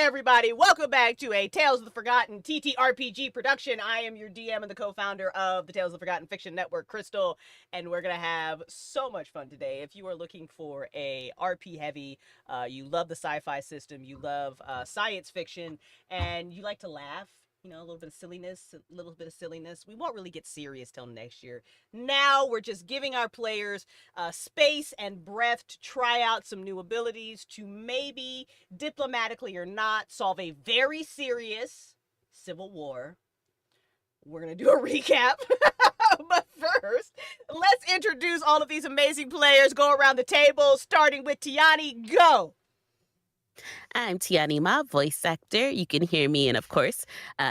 everybody? Welcome back to a Tales of the Forgotten TTRPG production. I am your DM and the co-founder of the Tales of the Forgotten Fiction Network, Crystal, and we're going to have so much fun today. If you are looking for a RP heavy, you love the sci-fi system, you love science fiction, and you like to laugh, a little bit of silliness, we won't really get serious till next year. Now we're just giving our players space and breath to try out some new abilities, to maybe, diplomatically or not, solve a very serious civil war. We're going to do a recap. But first, let's introduce all of these amazing players. Go around the table, starting with Tiani. Go! I'm Tiani Ma, voice actor. You can hear me in, of course,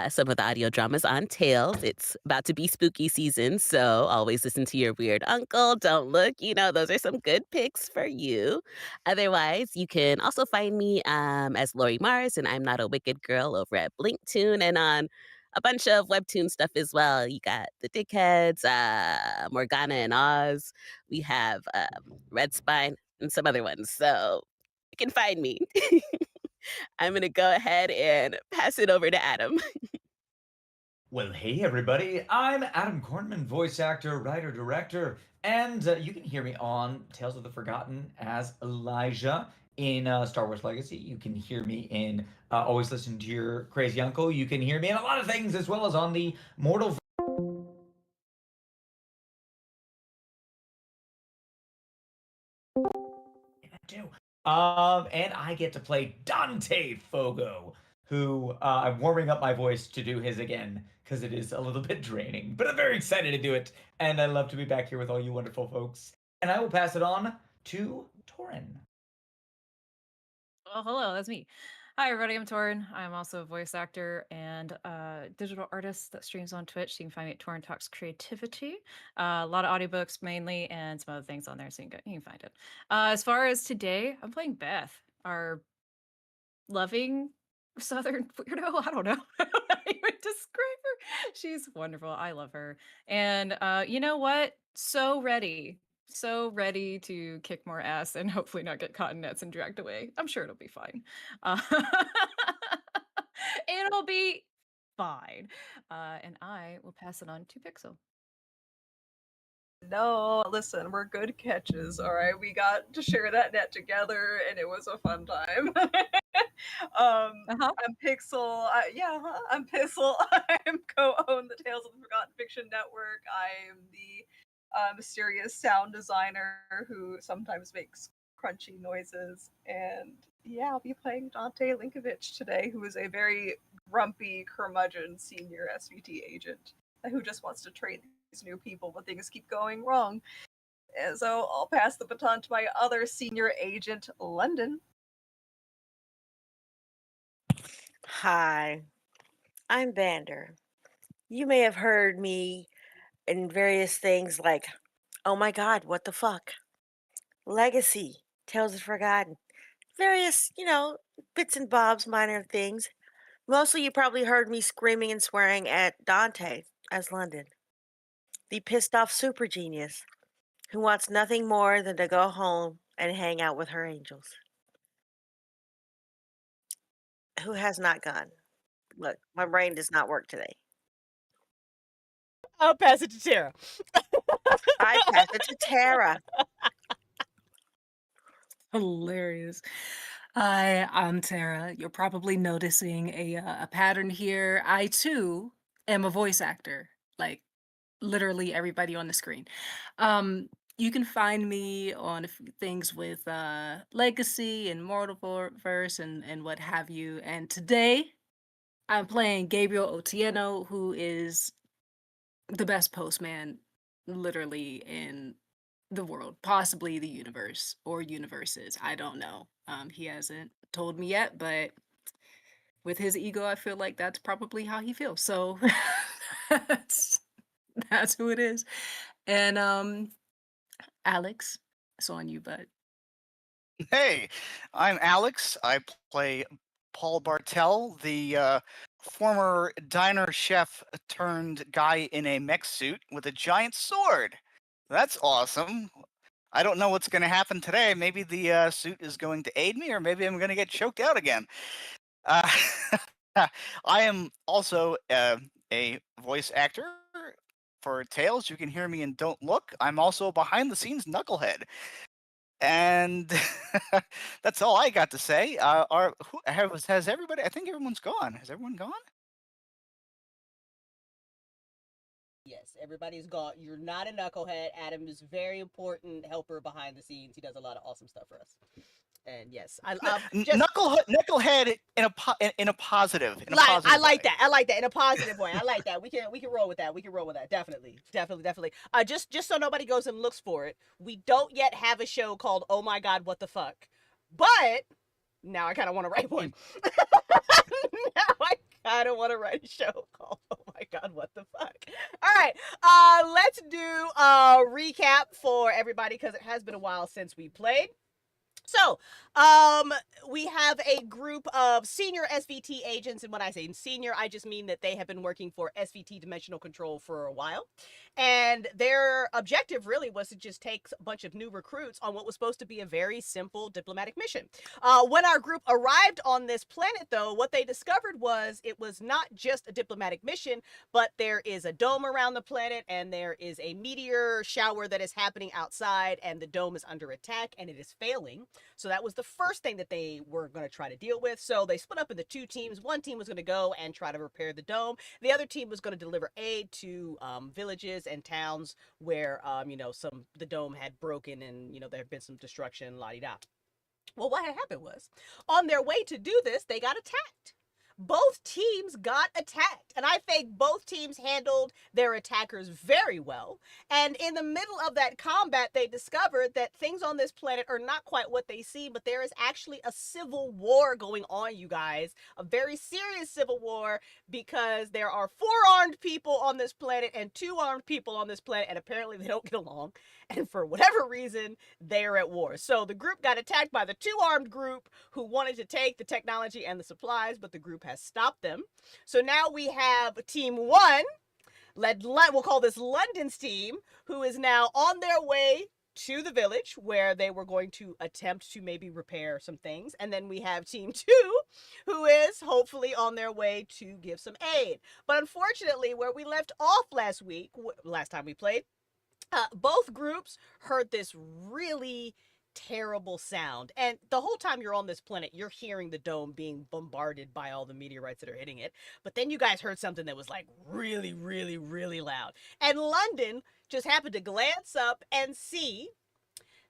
some of the audio dramas on Tales. It's about to be spooky season, so always listen to your weird uncle. Don't look, those are some good picks for you. Otherwise, you can also find me as Lori Mars, and I'm Not a Wicked Girl over at Blinktoon, and on a bunch of webtoon stuff as well. You got The Dickheads, Morgana and Oz. We have Red Spine and some other ones. So you can find me. I'm going to go ahead and pass it over to Adam. Well, hey everybody, I'm Adam Kornman, voice actor, writer, director, and you can hear me on Tales of the Forgotten as Elijah in Star Wars Legacy. You can hear me in Always Listen to Your Crazy Uncle. You can hear me in a lot of things, as well as on the Mortal and I get to play Dante Fogo, who I'm warming up my voice to do his again because it is a little bit draining, but I'm very excited to do it, and I love to be back here with all you wonderful folks. And I will pass it on to Torin. Well, hello, that's me. Hi, everybody. I'm Torin. I'm also a voice actor and digital artist that streams on Twitch. You can find me at Torin Talks Creativity. A lot of audiobooks mainly, and some other things on there, so you can find it. As far as today, I'm playing Beth, our loving Southern weirdo. I don't know how to even describe her. She's wonderful. I love her. And you know what? So ready to kick more ass and hopefully not get caught in nets and dragged away. I'm sure it'll be fine. It'll be fine. And I will pass it on to Pixel. No, listen, we're good catches, all right? We got to share that net together, and it was a fun time. I'm Pixel. I'm Pixel. I'm co-own the Tales of the Forgotten Fiction Network. I am the mysterious sound designer who sometimes makes crunchy noises. And yeah, I'll be playing Dante Linkovich today, who is a very grumpy, curmudgeon senior SVT agent who just wants to train these new people, but things keep going wrong. And so I'll pass the baton to my other senior agent, London. Hi, I'm Vander. You may have heard me in various things like, oh my god, what the fuck? Legacy, Tales of Forgotten. Various, bits and bobs, minor things. Mostly you probably heard me screaming and swearing at Dante as London, the pissed off super genius who wants nothing more than to go home and hang out with her angels. Who has not gone? Look, my brain does not work today. I'll pass it to Tara. I pass it to Tara. Hilarious. Hi, I'm Tara. You're probably noticing a pattern here. I too am a voice actor, like literally everybody on the screen. You can find me on a few things with Legacy and Mortalverse and what have you. And today I'm playing Gabriel Otieno, who is the best postman literally in the world, possibly the universe or universes. I don't know. He hasn't told me yet, but with his ego, I feel like that's probably how he feels. So that's who it is. And Alex, it's on you, bud. Hey, I'm Alex. I play Paul Bartel, the former diner chef turned guy in a mech suit with a giant sword. That's awesome. I don't know what's going to happen today. Maybe the suit is going to aid me, or maybe I'm going to get choked out again. Uh, I am also a voice actor for Tails. You can hear me in Don't Look. I'm also a behind the scenes knucklehead. And that's all I got to say. Has everybody? I think everyone's gone. Has everyone gone? Yes, everybody's gone. You're not a knucklehead. Adam is a very important helper behind the scenes. He does a lot of awesome stuff for us. And yes, I just Knucklehead in a positive I like way. that. I like that in a positive way. I like that. We can roll with that. We can roll with that. Definitely. Just so nobody goes and looks for it. We don't yet have a show called Oh My God, What the Fuck. But now I kind of want to write one. Now I kind of want to write a show called Oh My God, What the Fuck. All right. Let's do a recap for everybody because it has been a while since we played. So, we have a group of senior SVT agents, and when I say senior, I just mean that they have been working for SVT Dimensional Control for a while, and their objective really was to just take a bunch of new recruits on what was supposed to be a very simple diplomatic mission. When our group arrived on this planet, though, what they discovered was it was not just a diplomatic mission, but there is a dome around the planet, and there is a meteor shower that is happening outside, and the dome is under attack, and it is failing. So that was the first thing that they were going to try to deal with. So they split up into two teams. One team was going to go and try to repair the dome. The other team was going to deliver aid to villages and towns where, the dome had broken and, there had been some destruction, la-di-da. Well, what had happened was, on their way to do this, they got attacked. Both teams got attacked, and I think both teams handled their attackers very well. And in the middle of that combat, they discovered that things on this planet are not quite what they seem, but there is actually a civil war going on, you guys. A very serious civil war, because there are 4 armed people on this planet and 2 armed people on this planet, and apparently they don't get along. And for whatever reason, they're at war. So the group got attacked by the 2 armed group who wanted to take the technology and the supplies, but the group has stopped them. So now we have team 1, we'll call this London's team, who is now on their way to the village where they were going to attempt to maybe repair some things. And then we have team 2, who is hopefully on their way to give some aid. But unfortunately, where we left off last time we played, both groups heard this really terrible sound, and the whole time you're on this planet, you're hearing the dome being bombarded by all the meteorites that are hitting it. But then you guys heard something that was like really, really, really loud, and London just happened to glance up and see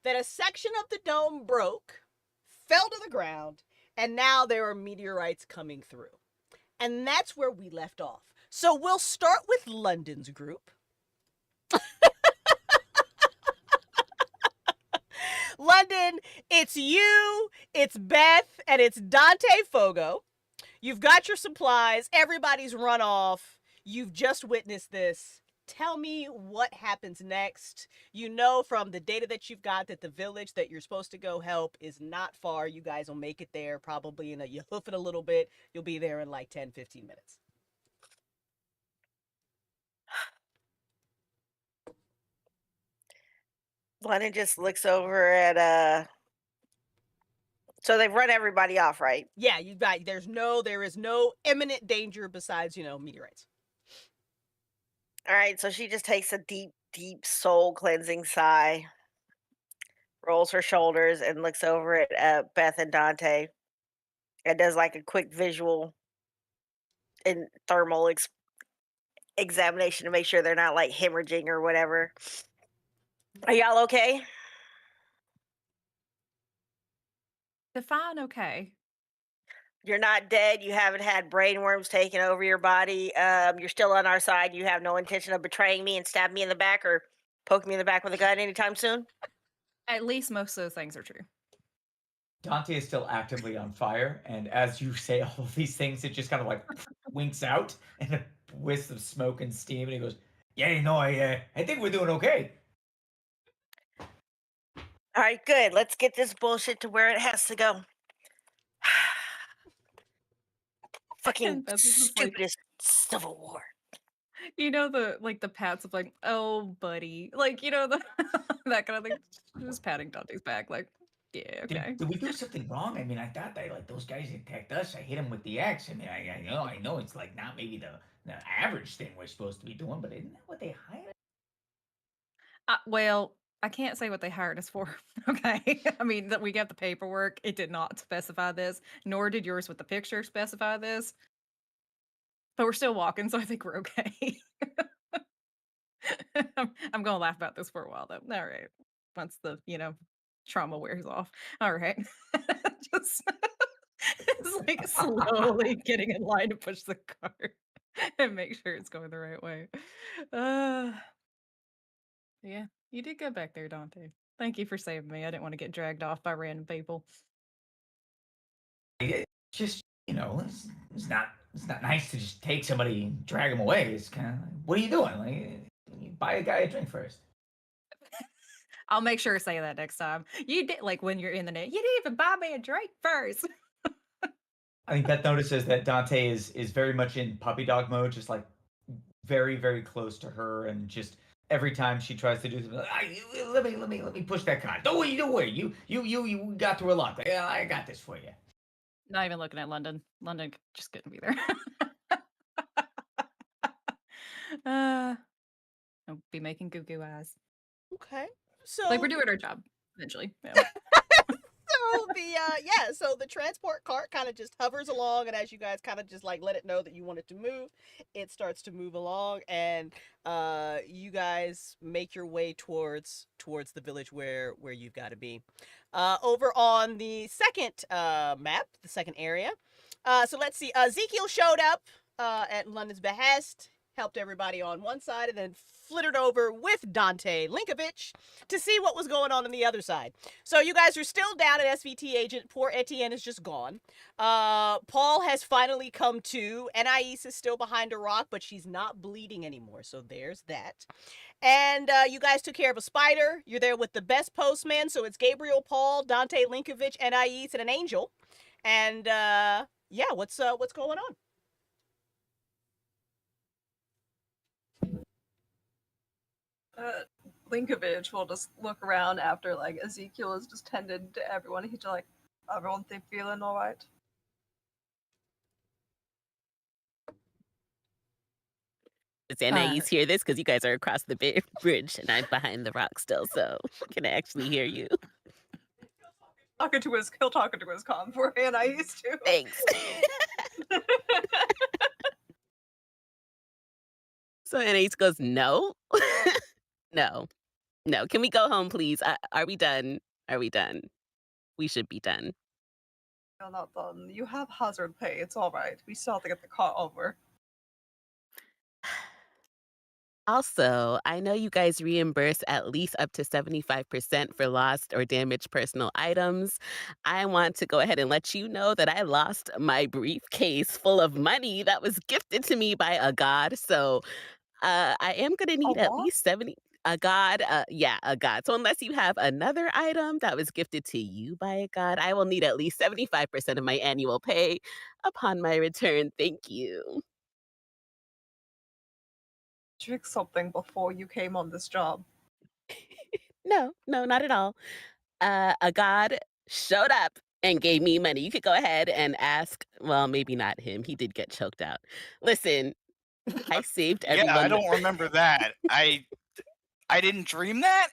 that a section of the dome broke, fell to the ground, and now there are meteorites coming through. And that's where we left off. So we'll start with London's group. London, it's you, it's Beth, and it's Dante Fogo. You've got your supplies. Everybody's run off. You've just witnessed this. Tell me what happens next. You know from the data that you've got that the village that you're supposed to go help is not far. You guys will make it there probably you hoof it a little bit. You'll be there in like 10, 15 minutes. London just looks over at so they've run everybody off, right? Yeah, you got there is no imminent danger besides, meteorites. All right, so she just takes a deep, deep soul cleansing sigh, rolls her shoulders, and looks over at Beth and Dante, and does like a quick visual and thermal examination to make sure they're not like hemorrhaging or whatever. Are y'all okay? Define okay. You're not dead. You haven't had brain worms taken over your body. You're still on our side. You have no intention of betraying me and stabbing me in the back or poking me in the back with a gun anytime soon. At least most of those things are true. Dante is still actively on fire, and as you say all of these things, it just kind of like winks out and a wisp of smoke and steam, and he goes, "Yeah, no, I think we're doing okay." All right, good. Let's get this bullshit to where it has to go. Fucking That's just like, stupidest civil war. the pats of like, oh buddy, like, the that kind of thing. Just patting Dante's back, like, Yeah, okay. Did we do something wrong? I mean, I thought that like those guys attacked us. I hit them with the axe. I mean, I know it's like not maybe the average thing we're supposed to be doing, but isn't that what they hired? Well, I can't say what they hired us for. Okay. I mean, that we got the paperwork. It did not specify this, nor did yours with the picture specify this. But we're still walking, so I think we're okay. I'm gonna laugh about this for a while though. All right. Once the, trauma wears off. All right. Just it's like slowly getting in line to push the cart and make sure it's going the right way. Uh yeah, you did good back there, Dante. Thank you for saving me. I didn't want to get dragged off by random people. Just it's not nice to just take somebody and drag them away. It's kind of like, what are you doing? Like, you buy a guy a drink first. I'll make sure to say that next time. You did like when you're in the net. You didn't even buy me a drink first. I think Beth notices that Dante is very much in puppy dog mode, just like very very close to her, and just every time she tries to do something, let me push that card. Don't worry. You got through a lot. Yeah, I got this for you. Not even looking at London. London just couldn't be there. I'll be making goo goo eyes. Okay. So Like we're doing our job eventually. Yeah. so the transport cart kind of just hovers along, and as you guys kind of just like let it know that you want it to move, it starts to move along, and you guys make your way towards the village where you've got to be. Over on the second map, the second area. So let's see. Ezekiel showed up at London's behest, helped everybody on one side, and then flittered over with Dante Linkovich to see what was going on the other side. So you guys are still down at SVT agent. Poor Etienne is just gone. Paul has finally come to. Anais is still behind a rock, but she's not bleeding anymore. So there's that. And you guys took care of a spider. You're there with the best postman. So it's Gabriel, Paul, Dante Linkovich, Anais, and an angel. And yeah, what's going on? Linkovich will just look around after like Ezekiel has just tended to everyone. He's just like, everyone they feeling all right? Does Anais hear this? Because you guys are across the bridge and I'm behind the rock still, so can I actually hear you? He'll talk to his com for Anais too. Thanks. So Anais goes, no. No. Can we go home, please? Are we done? We should be done. You're not done. You have hazard pay. It's all right. We still have to get the car over. Also, I know you guys reimburse at least up to 75% for lost or damaged personal items. I want to go ahead and let you know that I lost my briefcase full of money that was gifted to me by a god. So I am going to need at least 70. A god, a god. So unless you have another item that was gifted to you by a god, I will need at least 75% of my annual pay upon my return. Thank you. Drink something before you came on this job. No, not at all. A god showed up and gave me money. You could go ahead and ask. Well, maybe not him. He did get choked out. Listen, I saved everyone. Yeah, I don't remember that. I didn't dream that.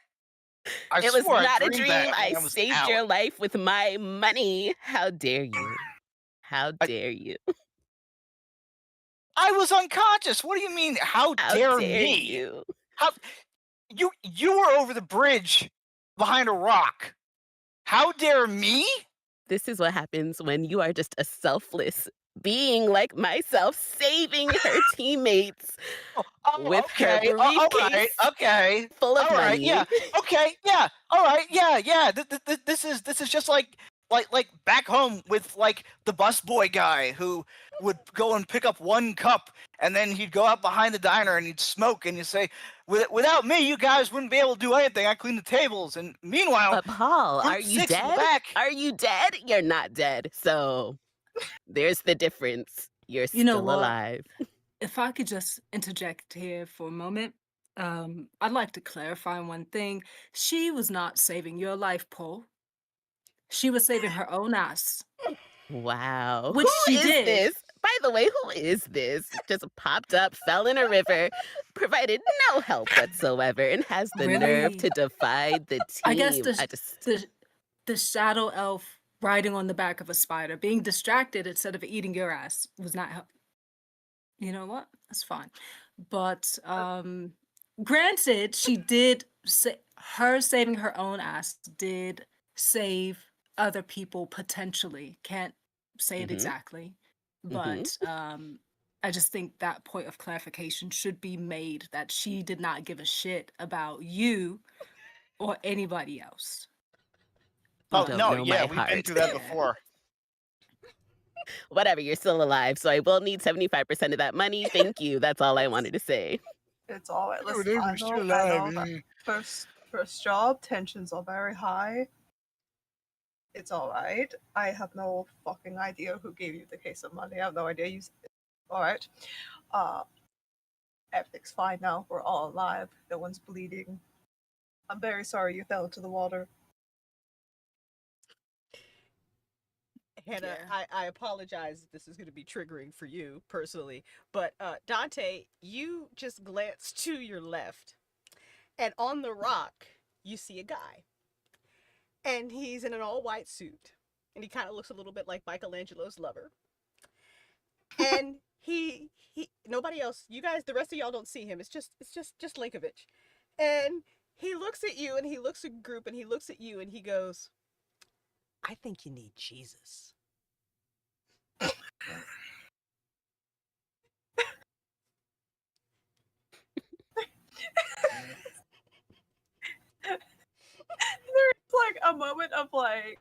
It was not a dream. I saved your life with my money. How dare you? How dare you? I was unconscious. What do you mean? How dare me? You? How you were over the bridge behind a rock. How dare me? This is what happens when you are just a selfless being like myself, saving her teammates with her briefcase full of money. Yeah. Okay. Yeah. All right. Yeah. This is just like back home with like the busboy guy who would go and pick up one cup and then he'd go out behind the diner and he'd smoke and he'd say, without me, you guys wouldn't be able to do anything. I clean the tables. And meanwhile, but Paul, are you dead? Are you dead? You're not dead. So there's the difference. You're still alive. If I could just interject here for a moment, I'd like to clarify one thing. She was not saving your life, Paul. She was saving her own ass, Wow. which Who she is did. this? By the way, who is this? Just popped up, fell in a river, provided no help whatsoever, and has the nerve Really? to defy the I guess team. the shadow elf riding on the back of a spider, being distracted instead of eating your ass was not help. You know what? That's fine. But granted, she did her saving her own ass did save other people potentially. Can't say it Mhm. exactly, Mhm. but I just think that point of clarification should be made that she did not give a shit about you or anybody else. You Oh don't no, know yeah, my we've been heart. through that Yeah. before. Whatever, you're still alive, so I will need 75% of that money. Thank you. That's all I wanted to say. It's all right. Listen, Whatever, I still know alive, that eh. first job tensions are very high. It's all right. I have no fucking idea who gave you the case of money. I have no idea. All right. Everything's fine now. We're all alive. No one's bleeding. I'm very sorry you fell into the water. Hannah, Yeah. I apologize if this is going to be triggering for you personally, but Dante, you just glance to your left, and on the rock, you see a guy. And he's in an all white suit. And he kind of looks a little bit like Michelangelo's lover. And he nobody else, you guys, the rest of y'all don't see him. It's just Linkovich. And he looks at you and he looks at group and he looks at you and he goes, I think you need Jesus. There's like a moment of like,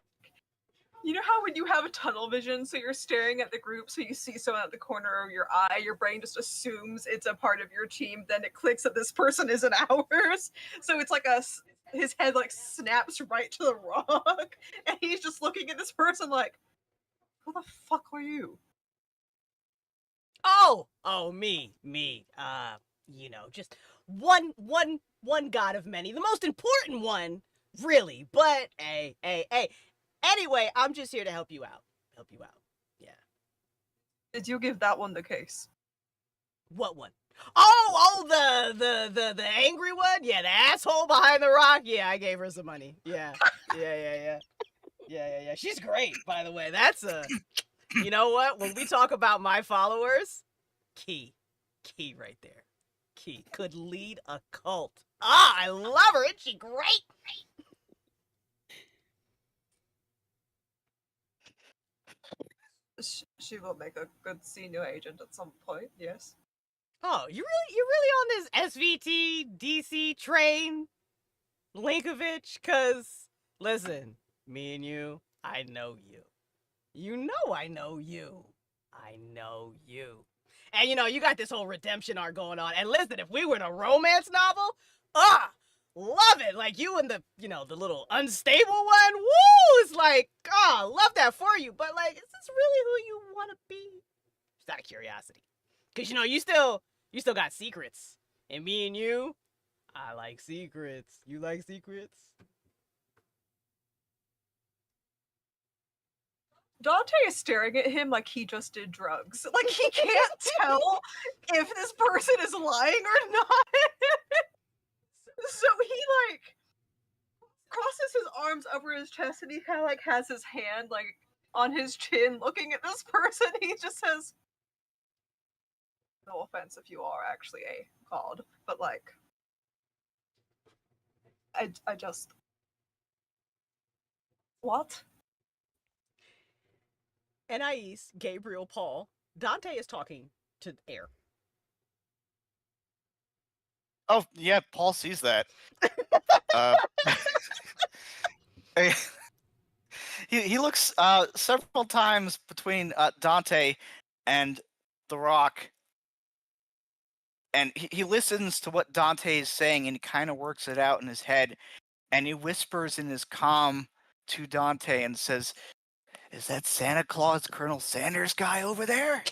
you know how when you have a tunnel vision, so you're staring at the group, so you see someone at the corner of your eye, your brain just assumes it's a part of your team, then it clicks that this person isn't ours. So it's like his head like snaps right to the rock, and he's just looking at this person like, who the fuck are you? Oh, me. Just one god of many. The most important one, really. But hey. Anyway, I'm just here to help you out. Yeah. Did you give that one the case? What one? Oh, the angry one? Yeah, the asshole behind the rock? Yeah, I gave her some money. Yeah. She's great, by the way. That's you know what? When we talk about my followers, key right there. Key could lead a cult. I love her. Isn't she great? She will make a good senior agent at some point, yes. Oh, you're really on this SVT train, Linkovich? Cause listen, me and you, I know you. You know I know you. I know you. And you got this whole redemption arc going on. And listen, if we were in a romance novel, love it. Like you and the little unstable one. Woo! It's like, love that for you. But like, is this really who you want to be? Just out of curiosity. Cause you still got secrets. And me and you, I like secrets. You like secrets? Dante is staring at him like he just did drugs. Like he can't tell if this person is lying or not. So he like crosses his arms over his chest and he kind of like has his hand like on his chin looking at this person. He just says, no offense if you are actually a god, but like I just what? Anais, Gabriel, Paul, Dante is talking to air. Oh yeah, Paul sees that. He looks several times between Dante and the Rock, and he listens to what Dante is saying, and he kind of works it out in his head, and he whispers in his comm to Dante and says, "Is that Santa Claus Colonel Sanders guy over there?"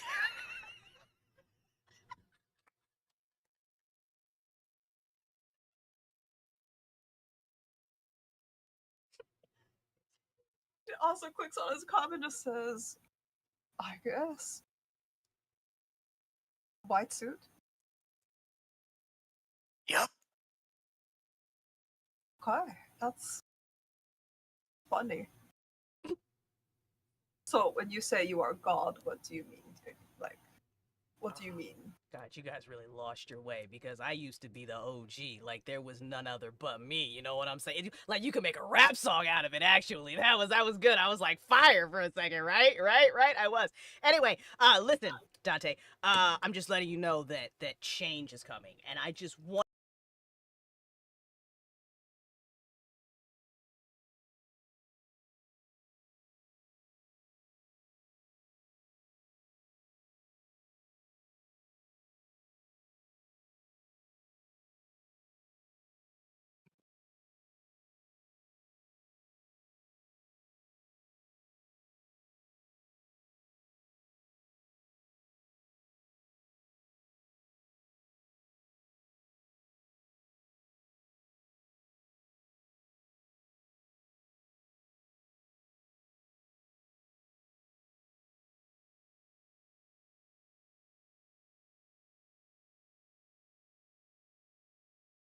also clicks on his comm and just says, I guess. White suit? Yep. Okay, that's funny. So when you say you are God, what do you mean? Like, what do you mean? God, you guys really lost your way because I used to be the OG. Like there was none other but me. You know what I'm saying? Like you could make a rap song out of it. Actually, that was good. I was like fire for a second, right? I was. Anyway, listen, Dante. I'm just letting you know that change is coming, and I just want.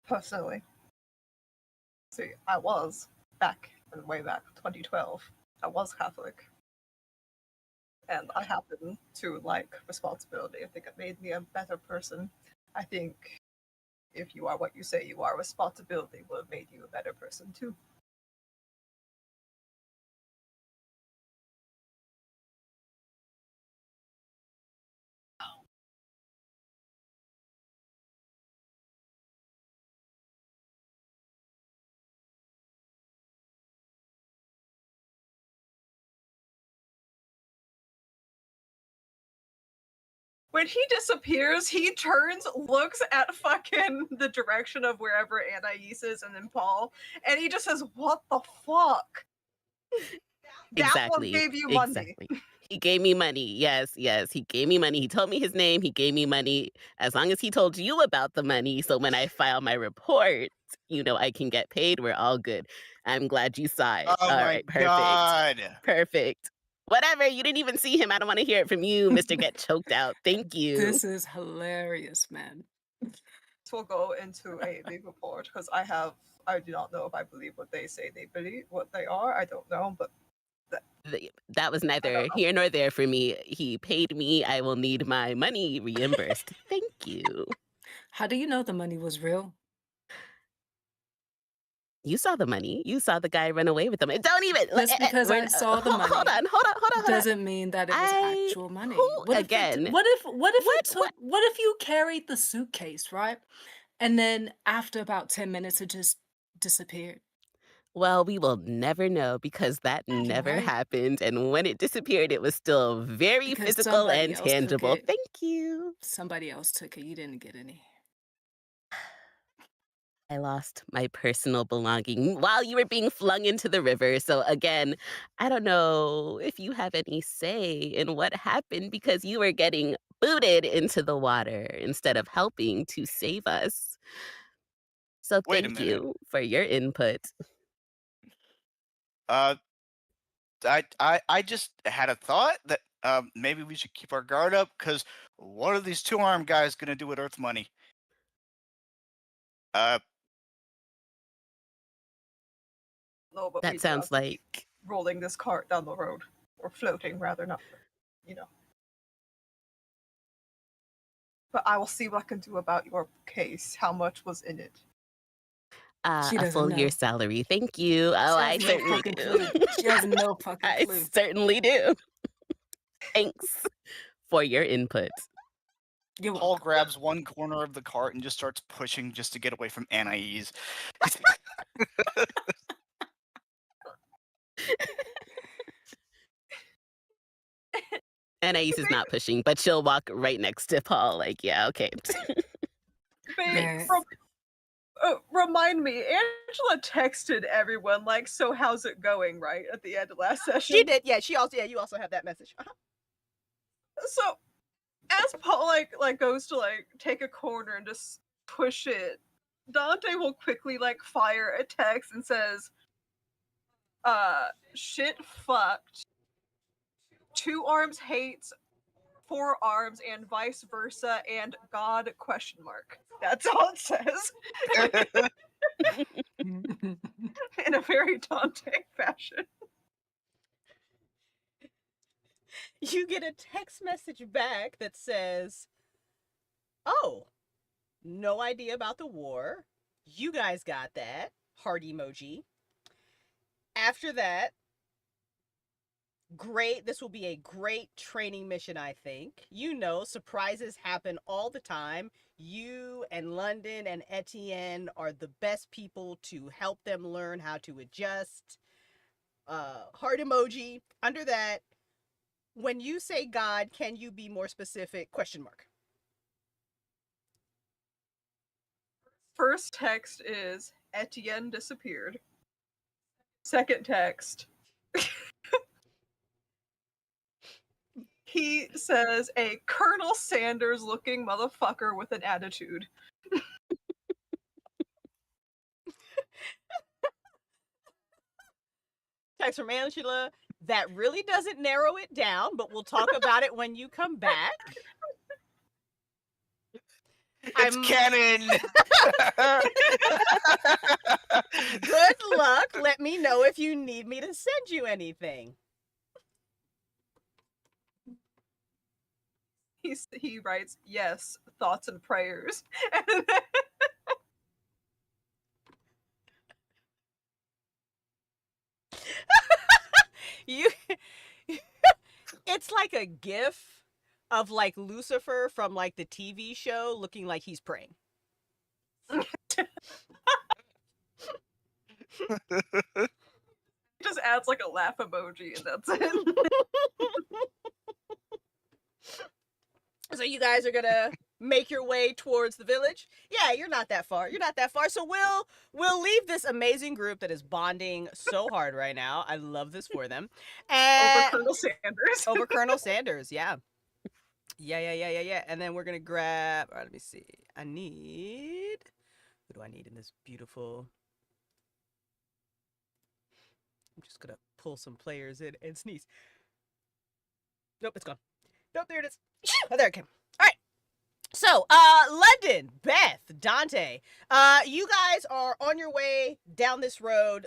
Personally. See, I was way back, 2012. I was Catholic. And I happen to like responsibility. I think it made me a better person. I think if you are what you say you are, responsibility would have made you a better person too. When he disappears, he turns, looks at fucking the direction of wherever Anais is and then Paul, and he just says, "What the fuck?" That one gave you money. Exactly. He gave me money. Yes. He gave me money. He told me his name. He gave me money. As long as he told you about the money, so when I file my report, I can get paid. We're all good. I'm glad you saw it. Oh All my right. Perfect. god. Perfect. Whatever. You didn't even see him. I don't want to hear it from you, Mr. Get Choked Out. Thank you. This is hilarious, man. This will go into a big report because I do not know if I believe what they say they believe, what they are. I don't know, but that was neither here nor there for me. He paid me. I will need my money reimbursed. Thank you. How do you know the money was real? You saw the money. You saw the guy run away with them. Don't even. Just because I saw the money Hold on. doesn't mean that it was actual money. What if you carried the suitcase, right? And then after about 10 minutes, it just disappeared. Well, we will never know because that never right. happened. And when it disappeared, it was still very Because physical somebody and else took tangible. it. Thank you. Somebody else took it. You didn't get any. I lost my personal belonging while you were being flung into the river. So again, I don't know if you have any say in what happened because you were getting booted into the water instead of helping to save us. So Wait a thank minute. you for your input. I just had a thought that maybe we should keep our guard up because what are these two-armed guys gonna do with Earth money? no, but That sounds like rolling this cart down the road, or floating rather, not, But I will see what I can do about your case. How much was in it? She a doesn't full know. year salary. Thank you. Oh, I has no certainly fucking do. clue. She has no fucking I clue. certainly do. Thanks for your input. You're Paul welcome. grabs one corner of the cart and just starts pushing just to get away from Anais. Anais is not pushing, but she'll walk right next to Paul. Like, yeah, okay. Yeah. Remind me, Angela texted everyone, like, so how's it going, right? At the end of last session. She did, yeah. You also have that message. So, as Paul, like goes to, take a corner and just push it, Dante will quickly, fire a text and says, shit fucked, 2 arms hates 4 arms, and vice versa, and God ? That's all it says. In a very daunting fashion. You get a text message back that says, "Oh, no idea about the war. You guys got that." Heart emoji. After that, great. This will be a great training mission, I think. You know, surprises happen all the time. You and London and Etienne are the best people to help them learn how to adjust. Heart emoji. Under that, when you say God, can you be more specific? ? First text is Etienne disappeared. Second text. He says a Colonel Sanders looking motherfucker with an attitude. Text from Angela. That really doesn't narrow it down, but we'll talk about it when you come back. It's canon. Good luck. Let me know if you need me to send you anything. He writes, yes, thoughts and prayers. You it's like a gif of like Lucifer from like the TV show looking like he's praying. Just adds like a laugh emoji and that's it. So you guys are gonna make your way towards the village. Yeah, you're not that far. You're not that far. So we'll leave this amazing group that is bonding so hard right now. I love this for them. And Over Colonel Sanders. over Colonel Sanders, yeah. Yeah. And then we're gonna grab. All right, let me see. Who do I need in this beautiful? I'm just gonna pull some players in and sneeze. Nope, it's gone. Nope, there it is. Oh, there it came. All right. So, London, Beth, Dante, you guys are on your way down this road.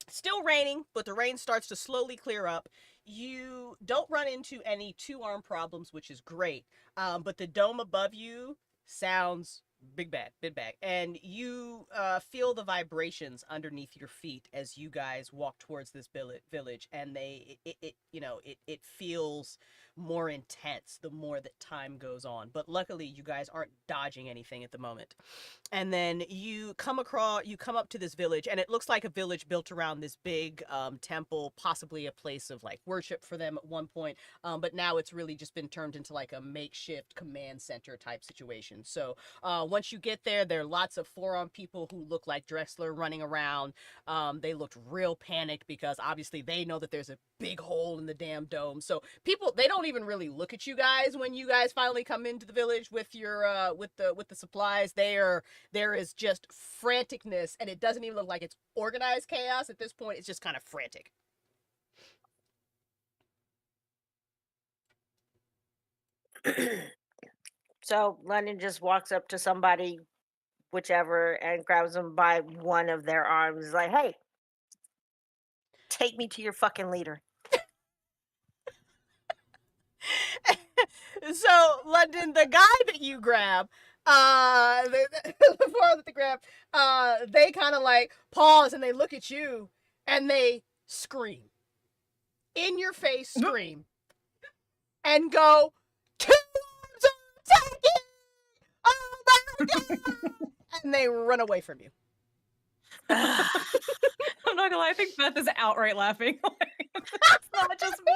Still raining, but the rain starts to slowly clear up. You don't run into any 2-arm problems, which is great. But the dome above you sounds big bad. And you feel the vibrations underneath your feet as you guys walk towards this village, and it feels more intense the more that time goes on. But luckily, you guys aren't dodging anything at the moment. And then you come up to this village, and it looks like a village built around this big temple, possibly a place of like worship for them at one point. But now it's really just been turned into like a makeshift command center type situation. So once you get there, there are lots of 4-armed people who look like Drexler running around. They looked real panicked because obviously they know that there's a big hole in the damn dome. So people, they don't even really look at you guys when you guys finally come into the village with your with the supplies. There is just franticness, and it doesn't even look like it's organized chaos at this point. It's just kind of frantic. So London just walks up to somebody, whichever, and grabs them by one of their arms. Like, hey, take me to your fucking leader. So London, the guy that you grab, the 4 that they grab, they kind of like pause and they look at you and they scream. In your face scream. And go, 2 arms are attacking! Oh my god! And they run away from you. I'm not gonna lie, I think Beth is outright laughing. It's not just me.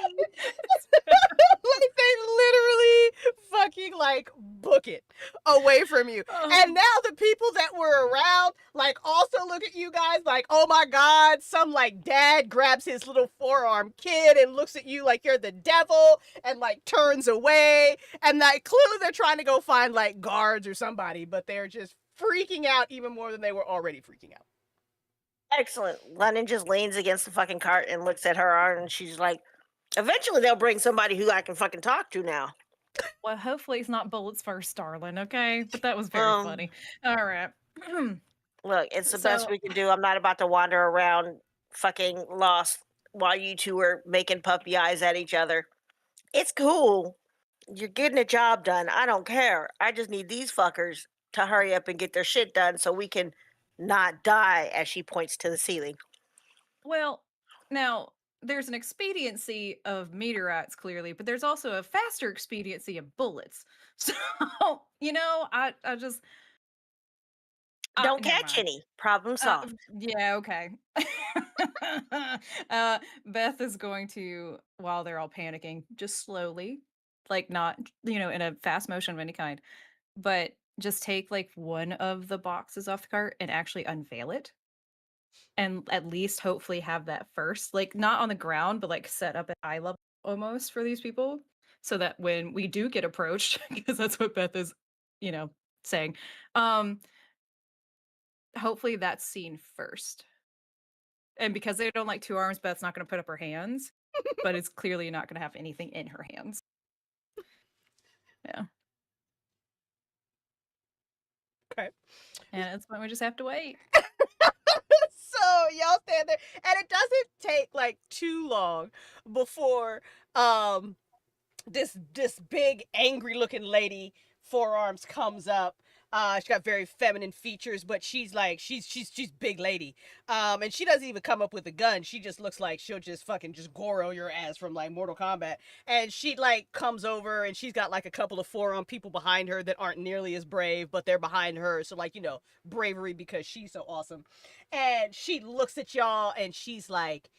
Like they literally fucking like book it away from you. And now the people that were around like also look at you guys like, oh my god. Some like dad grabs his little 4-armed kid and looks at you like you're the devil and like turns away. And like clearly they're trying to go find like guards or somebody, but they're just freaking out even more than they were already freaking out. Excellent. London just leans against the fucking cart and looks at her arm, and she's like, eventually they'll bring somebody who I can fucking talk to now. Well, hopefully it's not bullets first, darling, okay? But that was very funny. All right. Look, it's the best So- we can do. I'm not about to wander around fucking lost while you two are making puppy eyes at each other. It's cool. You're getting a job done. I don't care. I just need these fuckers to hurry up and get their shit done so we can not die, as she points to the ceiling. Well, now there's an expediency of meteorites, clearly, but there's also a faster expediency of bullets. So, I just Don't never catch mind. any. Problem solved. Yeah, okay. Beth is going to, while they're all panicking, just slowly, like not, in a fast motion of any kind, but just take like one of the boxes off the cart and actually unveil it. And at least hopefully have that first, like not on the ground, but like set up at eye level almost for these people. So that when we do get approached, because that's what Beth is, saying. Hopefully that's seen first. And because they don't like two arms, Beth's not going to put up her hands, but it's clearly not going to have anything in her hands. Yeah. Okay. And at this point, we just have to wait. So y'all stand there, and it doesn't take like too long before this big angry looking lady forearms comes up. She's got very feminine features, but she's big lady. And she doesn't even come up with a gun. She just looks like she'll just fucking just Goro your ass from like Mortal Kombat. And she like comes over and she's got like a couple of forearm people behind her that aren't nearly as brave, but they're behind her. So like, bravery because she's so awesome. And she looks at y'all and she's like,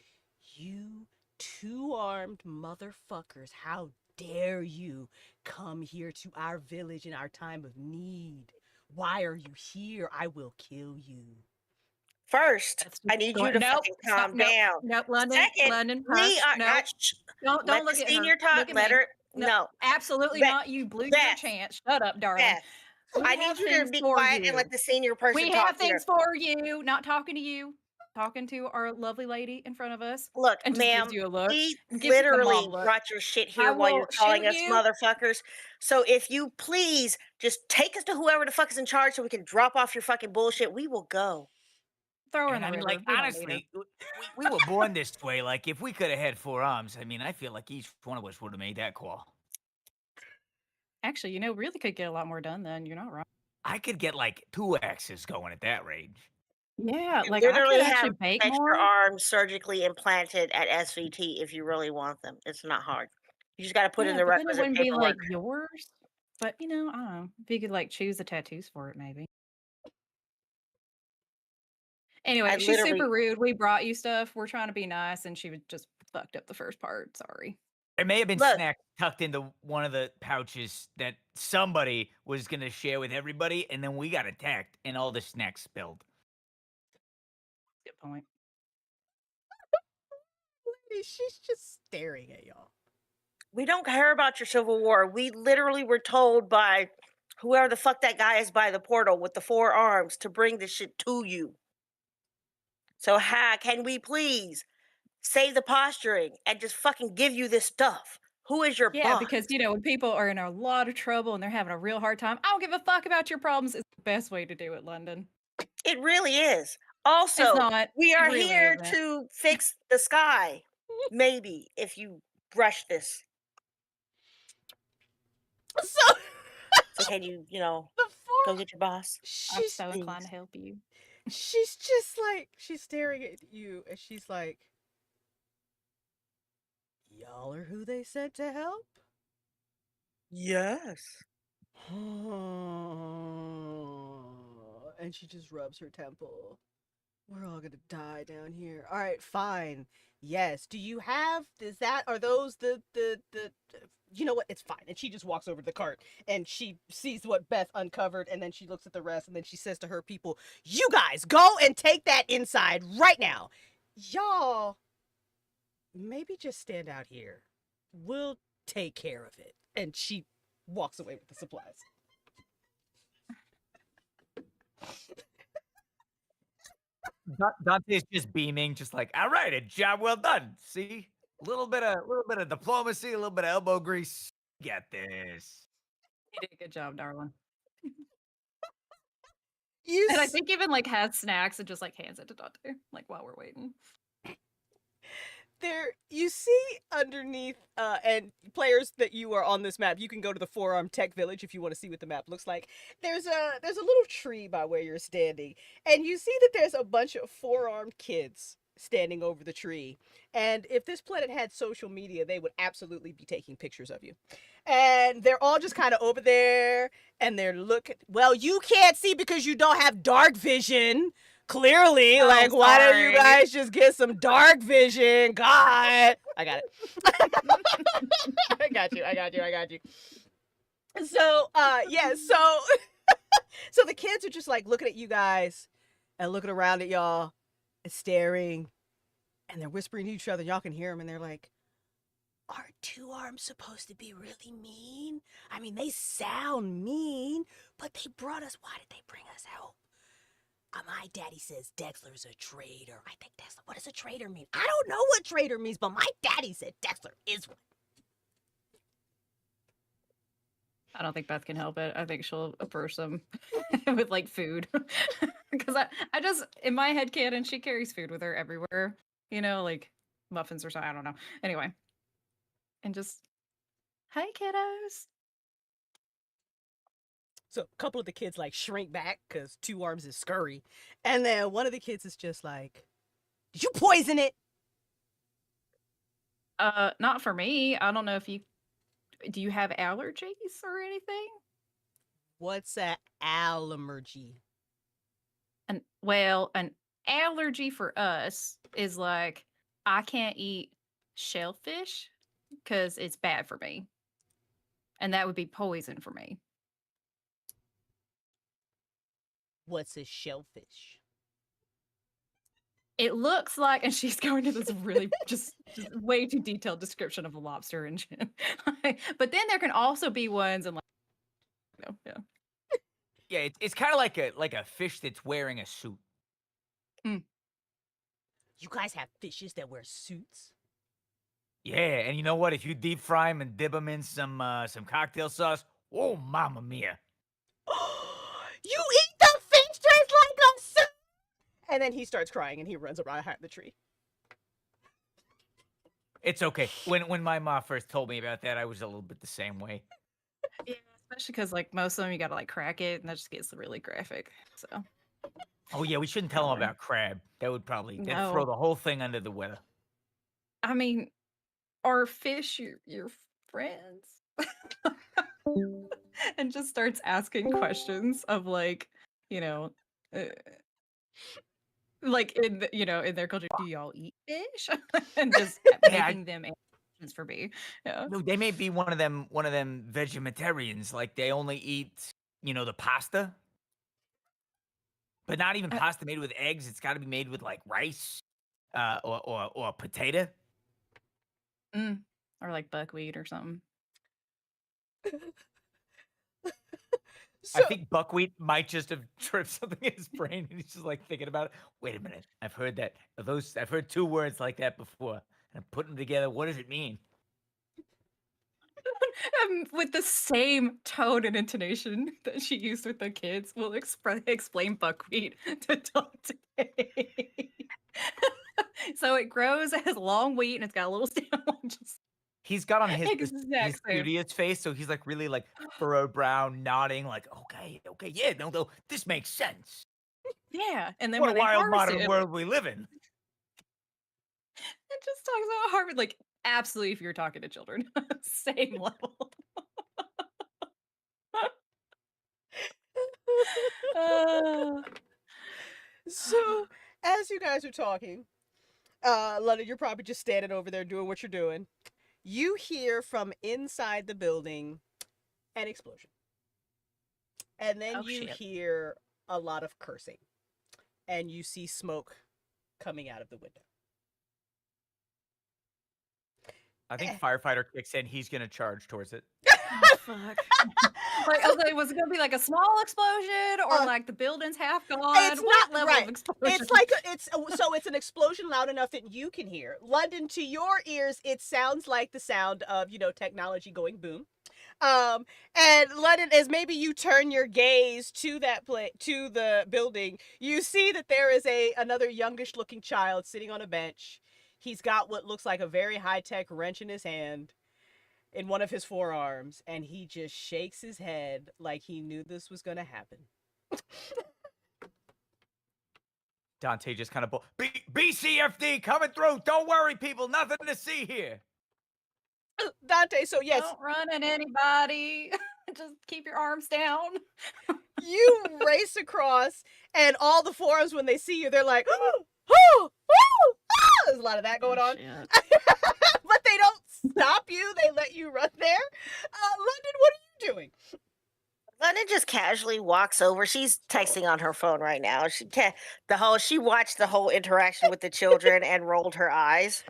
"You two-armed motherfuckers, how dare you come here to our village in our time of need? Why are you here? I will kill you." First, I need you to fucking calm down. Nope, London. Second, London, we hush, are no. not. Don't Let look the at senior her. talk. Look at Let me. her. No, Absolutely Beth, not. You blew your Beth, chance. Shut up, darling. Beth, I need you to be quiet and let the senior person We talk have here. things for you. Not talking to you. Talking to our lovely lady in front of us. Look, and just ma'am, gives you a look. we and gives you the literally mom look. brought your shit I here while you're will calling shoot us you. motherfuckers. So if you please just take us to whoever the fuck is in charge so we can drop off your fucking bullshit, we will go. Throw her in And the I mean, river. like, We don't need her. honestly, we were born this way. Like, if we could have had four arms, I mean, I feel like each one of us would have made that call. Actually, really could get a lot more done then. You're not wrong. I could get like 2 axes going at that range. Yeah, You like I literally could have actually bake extra more. arms surgically implanted at SVT if you really want them. It's not hard. You just got to put in the but then it requisite wouldn't be paperwork. like yours. But I don't know. If you could like choose the tattoos for it, maybe. Anyway, I she's literally- super rude. We brought you stuff. We're trying to be nice, and she was just fucked up the first part. Sorry. There may have been Look. snacks tucked into one of the pouches that somebody was going to share with everybody, and then we got attacked, and all the snacks spilled. Good point. She's just staring at y'all. We don't care about your Civil War. We literally were told by whoever the fuck that guy is by the portal with the 4 arms to bring this shit to you. So, can we please save the posturing and just fucking give you this stuff? Who is your Yeah, boss? because when people are in a lot of trouble and they're having a real hard time, I don't give a fuck about your problems. It's the best way to do it, London. It really is. Also, It's not. we It are really here isn't. to fix the sky. Maybe if you brush this. So can you, go get your boss? I'm so inclined to help you. She's just like, she's staring at you and she's like, "Y'all are who they sent to help?" Yes. And she just rubs her temple. "We're all gonna die down here. All right, fine. Yes. Do you have, are those the, you know what? It's fine." And she just walks over to the cart and she sees what Beth uncovered and then she looks at the rest and then she says to her people, "You guys go and take that inside right now. Y'all, maybe just stand out here. We'll take care of it." And she walks away with the supplies. Dante's just beaming, just like, all right, a job well done. See, a little bit of diplomacy, a little bit of elbow grease. Get this. You did a good job, darling. You And I s- think even like has snacks and just like hands it to Dante, like while we're waiting. there you see underneath and players that you are on this map, you can go to the Forearm Tech Village if you want to see what the map looks like. There's a little tree by where you're standing, and you see that there's a bunch of four-armed kids standing over the tree. And if this planet had social media, they would absolutely be taking pictures of you. And they're all just kind of over there, and they're looking. Well, you can't see because you don't have dark vision. Clearly, Oh, like, why don't you sorry. guys just get some dark vision? God, I got it. I got you. So, yeah, so so the kids are just like looking at you guys and looking around at y'all and staring, and they're whispering to each other. Y'all can hear them, and they're like, "Are two arms supposed to be really mean? I mean, they sound mean, but they brought us. Why did they bring us help? My daddy says Dexler's a traitor. I think Dexler. What does a traitor mean? I don't know what traitor means, but my daddy said Dexler is one." I don't think Beth can help it. I think she'll approach them with like food. Because I just, in my head canon, she carries food with her everywhere. You know, like muffins or something. I don't know. Anyway. And just, hey, kiddos. So a couple of the kids like shrink back because two arms is scurry. And then one of the kids is just like, "Did you poison it?" Not for me. I don't know if do you have allergies or anything? What's an allergy? Well, an allergy for us is like I can't eat shellfish because it's bad for me. And that would be poison for me. What's a shellfish? It looks like, and she's going to this really just way too detailed description of a lobster and shit. But then there can also be ones and like, yeah. Yeah, it's kind of like a fish that's wearing a suit. You guys have fishes that wear suits? Yeah, and you know what? If you deep fry them and dip them in some cocktail sauce, oh, mamma mia. You eat the fish dressed like a suit? And then he starts crying and he runs around behind the tree. It's okay. When my mom first told me about that, I was a little bit the same way. Yeah, especially because like most of them you gotta like crack it and that just gets really graphic. So Oh yeah, we shouldn't tell them about crab. That would probably that'd throw No. the whole thing under the weather. I mean, are fish your friends? And just starts asking questions of like, you know, like in in their culture, do y'all eat fish? And just Yeah, making them answer questions for me. Yeah. no, they may be one of them vegetarians. Like they only eat, the pasta, but not even Uh, pasta made with eggs. It's got to be made with like rice, or potato. or like buckwheat or something. So, I think buckwheat might just have tripped something in his brain, and he's just like thinking about it. Wait a minute, I've heard that. I've heard two words like that before, and I'm putting them together. What does it mean? With the same tone and intonation that she used with the kids, we'll explain buckwheat to Dante. So it grows as long wheat and it's got a little stem on just He's got on his exact same. studious face, so he's like really like furrowed brow, nodding, like okay, yeah, no, this makes sense. Yeah, and then What a when they wild harvest modern it, world we live in. it just talks about Harvard, like absolutely if you're talking to children, same level. Uh, so as you guys are talking, London, you're probably just standing over there doing what you're doing. You hear from inside the building an explosion. And then Oh, you shit. hear a lot of cursing. And you see smoke coming out of the window. I think firefighter kicks in. He's gonna charge towards it. Oh, fuck. Like, I was like, was it gonna be like a small explosion or like the building's half gone? It's What not level right. of explosion? It's like it's an explosion loud enough that you can hear. London, to your ears, it sounds like the sound of technology going boom. And London, as maybe you turn your gaze to to the building, you see that there is another youngish looking child sitting on a bench. He's got what looks like a very high-tech wrench in his hand, in one of his forearms, and he just shakes his head like he knew this was gonna happen. Dante just kind of BCFD coming through. Don't worry, people. Nothing to see here. Dante, so yes, Don't run at anybody. Just keep your arms down. you race across, and all the forearms, when they see you, they're like, oh, oh, oh, ah! There's a lot of that going on. But they don't stop you. They let you run there. London, what are you doing? London just casually walks over. She's texting on her phone right now. She watched the whole interaction with the children and rolled her eyes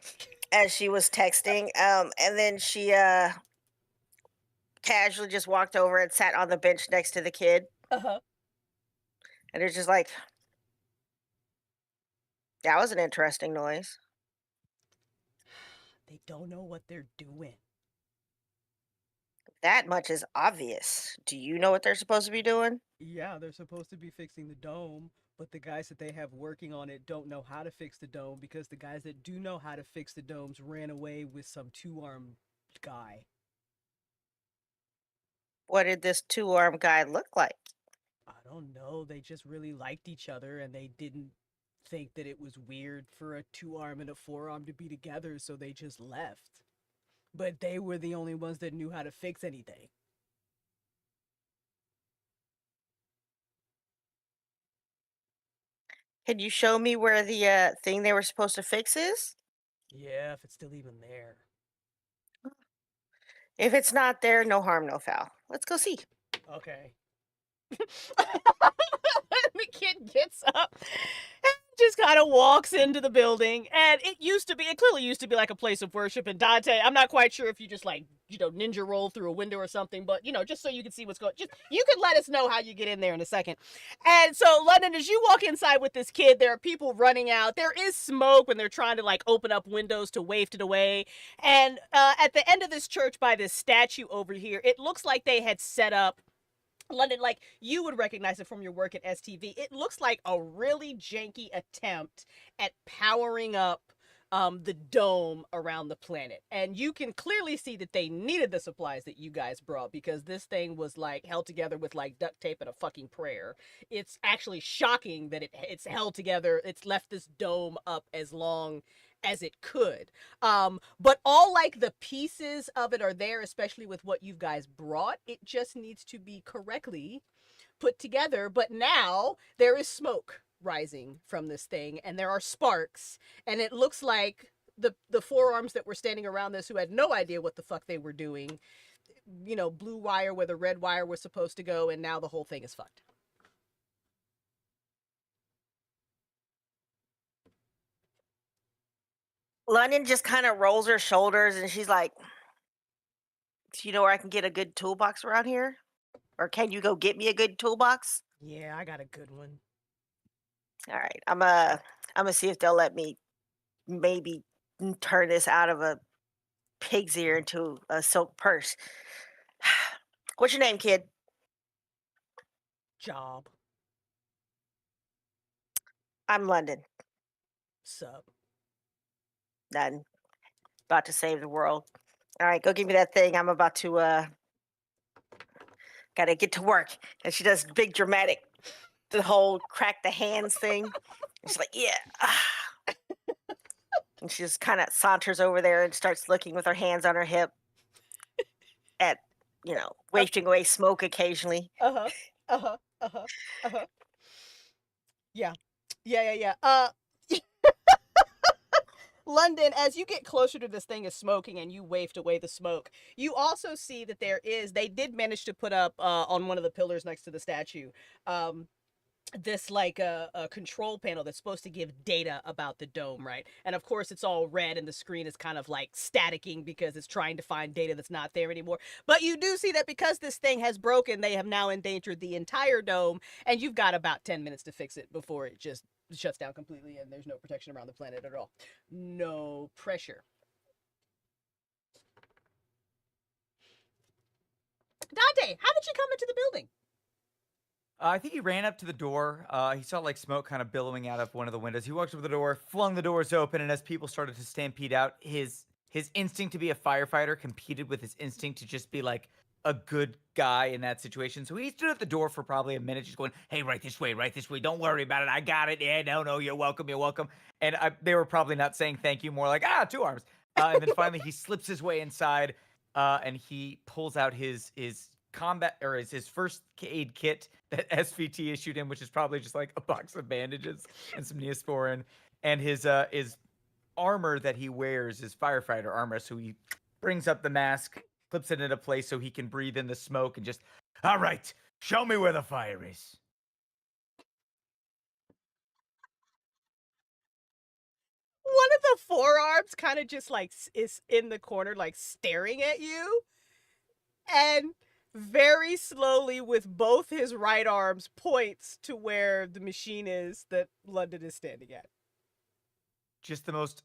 as she was texting. And then she casually just walked over and sat on the bench next to the kid. Uh-huh. And it's just like, that was an interesting noise. They don't know what they're doing. That much is obvious. Do you know what they're supposed to be doing? Yeah, they're supposed to be fixing the dome, but the guys that they have working on it don't know how to fix the dome, because the guys that do know how to fix the domes ran away with some two-armed guy. What did this two-armed guy look like? I don't know. They just really liked each other, and they didn't think that it was weird for a two-arm and a four-arm to be together, so they just left. But they were the only ones that knew how to fix anything. Can you show me where the thing they were supposed to fix is? Yeah, if it's still even there. If it's not there, no harm, no foul. Let's go see. Okay. The kid gets up and just kind of walks into the building, and it clearly used to be like a place of worship. And Dante, I'm not quite sure if you just like ninja roll through a window or something, but just so you can see what's going, you can let us know how you get in there in a second. And so London, as you walk inside with this kid, there are people running out. There is smoke when they're trying to like open up windows to waft it away. And at the end of this church, by this statue over here, it looks like they had set up, London, like you would recognize it from your work at STV. It looks like a really janky attempt at powering up the dome around the planet. And you can clearly see that they needed the supplies that you guys brought, because this thing was like held together with like duct tape and a fucking prayer. It's actually shocking that it's held together. It's left this dome up as long as it could. But all like the pieces of it are there, especially with what you guys brought. It just needs to be correctly put together. But now there is smoke rising from this thing, and there are sparks, and it looks like the forearms that were standing around this, who had no idea what the fuck they were doing, blue wire where the red wire was supposed to go, and now the whole thing is fucked. London just kind of rolls her shoulders and she's like, do you know where I can get a good toolbox around here? Or can you go get me a good toolbox? Yeah, I got a good one. All right. I'm gonna see if they'll let me maybe turn this out of a pig's ear into a silk purse. What's your name, kid? Job. I'm London. Sup. None. About to save the world. All right, go give me that thing. I'm about to gotta get to work. And she does big dramatic, the whole crack the hands thing. And she's like, yeah. And she just kind of saunters over there and starts looking with her hands on her hip at, wafting away smoke occasionally. Yeah. London, as you get closer to this thing is smoking and you wafted away the smoke, you also see that they did manage to put up on one of the pillars next to the statue, this like a control panel that's supposed to give data about the dome, right? And of course it's all red and the screen is kind of like staticking because it's trying to find data that's not there anymore. But you do see that because this thing has broken, they have now endangered the entire dome, and you've got about 10 minutes to fix it before it just shuts down completely and there's no protection around the planet at all. No pressure. Dante, how did you come into the building? I think he ran up to the door. He saw like smoke kind of billowing out of one of the windows. He walked up to the door, flung the doors open, and as people started to stampede out, his instinct to be a firefighter competed with his instinct to just be like a good guy in that situation. So he stood at the door for probably a minute, just going, "Hey, right this way, right this way. Don't worry about it. I got it. Yeah, no, you're welcome, you're welcome." And they were probably not saying thank you, more like, "Ah, 2 arms." And then finally he slips his way inside, and he pulls out his combat, or is his first aid kit that SVT issued him, which is probably just like a box of bandages and some Neosporin, and his armor that he wears is firefighter armor. So he brings up the mask, clips it into place so he can breathe in the smoke, and just, "All right, show me where the fire is." One of the forearms kind of just like is in the corner, like staring at you, and very slowly with both his right arms points to where the machine is that London is standing at. Just the most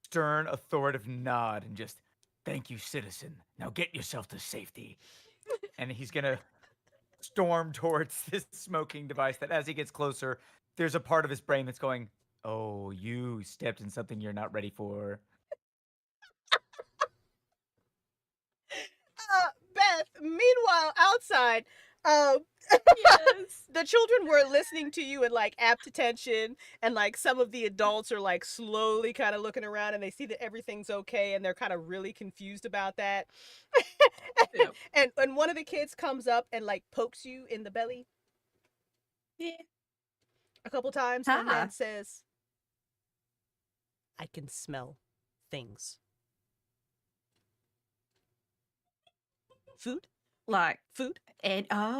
stern, authoritative nod, and just, "Thank you, citizen. Now get yourself to safety." And he's gonna storm towards this smoking device that, as he gets closer, there's a part of his brain that's going, "Oh, you stepped in something you're not ready for." Beth, meanwhile, outside, um, Yes. the children were listening to you in like apt attention, and like some of the adults are like slowly kind of looking around and they see that everything's okay and they're kind of really confused about that. Yep. And one of the kids comes up and like pokes you in the belly Yeah. a couple times and Ah. then says, "I can smell things." Food? Like, Food? and I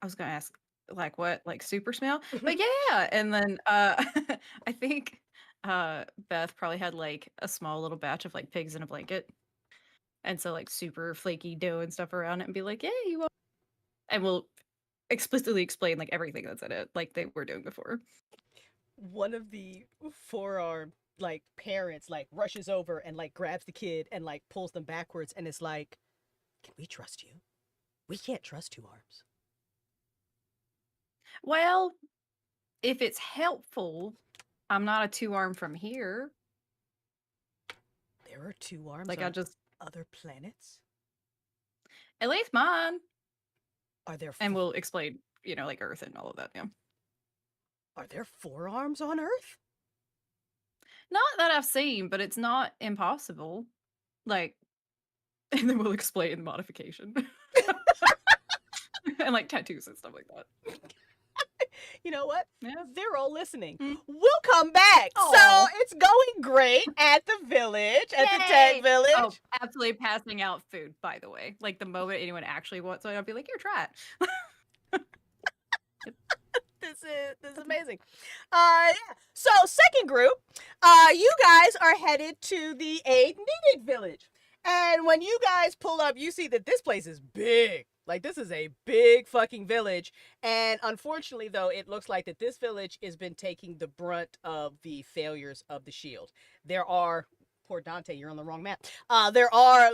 was gonna ask, like, what, like, super smell? But yeah, and then I think Beth probably had like a small little batch of like pigs in a blanket, and so like super flaky dough and stuff around it, and be like, "Yeah, you want," and we'll explicitly explain like everything that's in it, like they were doing before. One of the forearm like parents like rushes over and like grabs the kid and like pulls them backwards and is like, "Can we trust you? We can't trust 2 arms." Well, if it's helpful, I'm not a 2-arm from here. There are 2 arms Like, on I just, other planets? at least mine, Are there and we'll explain, you know, like Earth and all of that. Yeah, are there 4 arms on Earth? not that I've seen, but it's not impossible. Like, and then we'll explain the modification and like tattoos and stuff like that. You know what? Yeah. They're all listening. Mm. We'll come back. So Aw. it's going great at the village, at the Yay! tech village. Oh, absolutely passing out food, by the way. Like the moment anyone actually wants it, I'll be like, "Here, try it." This is amazing. Yeah. So second group, you guys are headed to the aid needed village. And when you guys pull up, you see that this place is big. Like this is a big fucking village. And unfortunately though, it looks like that this village has been taking the brunt of the failures of the shield. There are, poor Dante, you're on the wrong map. There are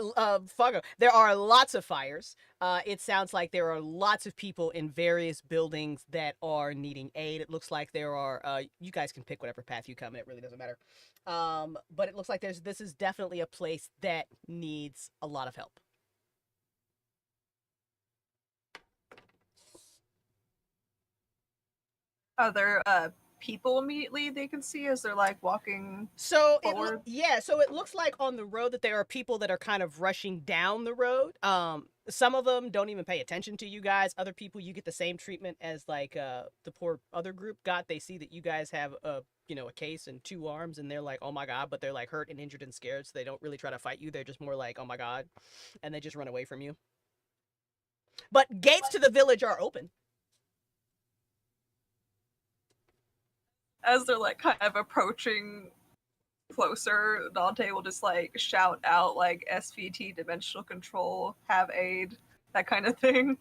lots of fires. It sounds like there are lots of people in various buildings that are needing aid. It looks like there are, you guys can pick whatever path you come in, it really doesn't matter. But it looks like this is definitely a place that needs a lot of help. Are there people immediately they can see as they're like walking? So Forward? so it looks like on the road that there are people that are kind of rushing down the road. Some of them don't even pay attention to you guys. Other people, you get the same treatment as like the poor other group got. They see that you guys have a case and 2 arms, and they're like, "Oh my god," but they're like hurt and injured and scared, so they don't really try to fight you. They're just more like, "Oh my god," and they just run away from you. But gates to the village are open. as they're like kind of approaching closer, Dante will just like shout out like SVT Dimensional Control, have aid, that kind of thing.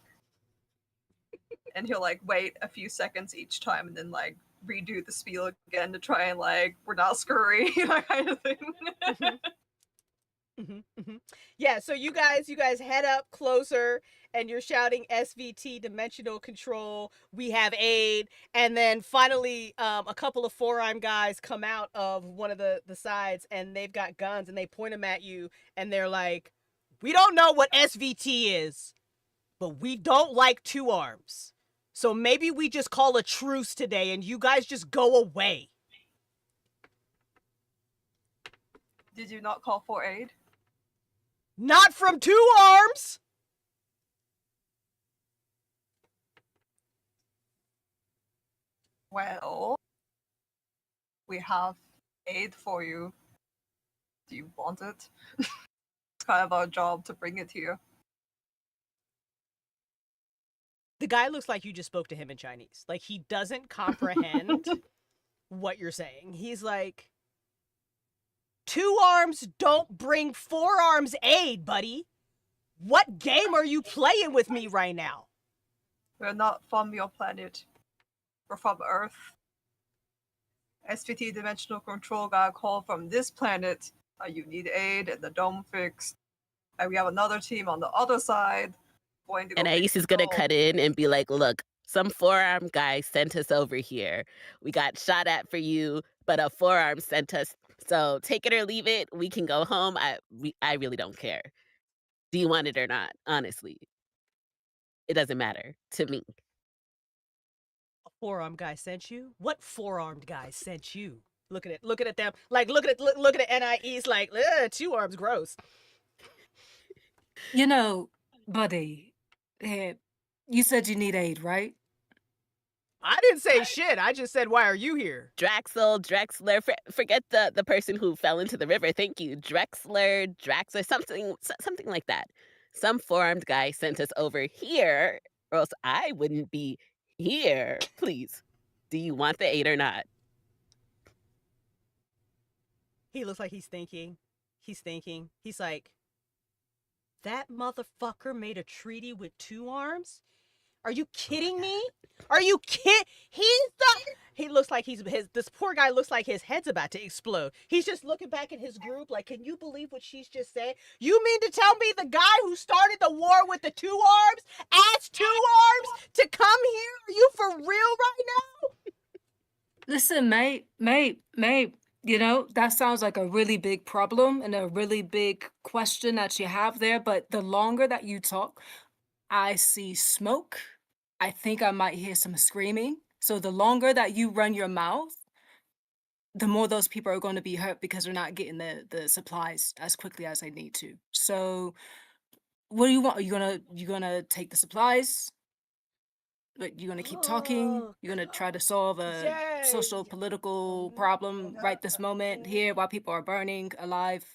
And he'll like wait a few seconds each time and then like redo the spiel again to try and like we're not scurry, that kind of thing. Yeah, so you guys head up closer and you're shouting SVT Dimensional Control, we have aid, and then finally a couple of forearm guys come out of one of the sides and they've got guns and they point them at you and they're like, we don't know what SVT is, but we don't like two arms. So maybe we just call a truce today and you guys just go away. Did you not call for aid? Not from two arms! Well, we have aid for you. Do you want it? It's kind of our job to bring it to you. The guy looks like you just spoke to him in Chinese. Like, he doesn't comprehend what you're saying. He's like, two arms don't bring forearms aid, buddy. What game are you playing with me right now? We're not from your planet. We're from Earth. SVT Dimensional Control got a call from this planet. You need aid and the dome fixed. And we have another team on the other side going to go And fix Ace the is gonna dome. cut in and be like, look, some forearm guy sent us over here. We got shot at for you, but a forearm sent us. So take it or leave it. We can go home. I really don't care. Do you want it or not? Honestly, it doesn't matter to me. A forearm guy sent you? What forearmed guy sent you? Looking at them, like looking at NIE's like, two arms, gross. You know, buddy, you said you need aid, right? I didn't say shit. I just said, why are you here? Drexler, forget the person who fell into the river. Thank you. Draxler, something like that. Some forearmed guy sent us over here, or else I wouldn't be here. Please, do you want the aid or not? He looks like he's thinking. He's like, that motherfucker made a treaty with two arms? Are you kidding me? Are you He looks like this poor guy looks like his head's about to explode. He's just looking back at his group like, can you believe what she's just said? You mean to tell me the guy who started the war with the two arms asked two arms to come here? Are you for real right now? Listen, mate, you know, that sounds like a really big problem and a really big question that you have there. But the longer that you talk, I see smoke. I think I might hear some screaming. So the longer that you run your mouth, the more those people are going to be hurt because they're not getting the supplies as quickly as they need to. So what do you want? Are you gonna take the supplies? Like, you're gonna keep talking? You're gonna try to solve a social, political problem right this moment here while people are burning alive?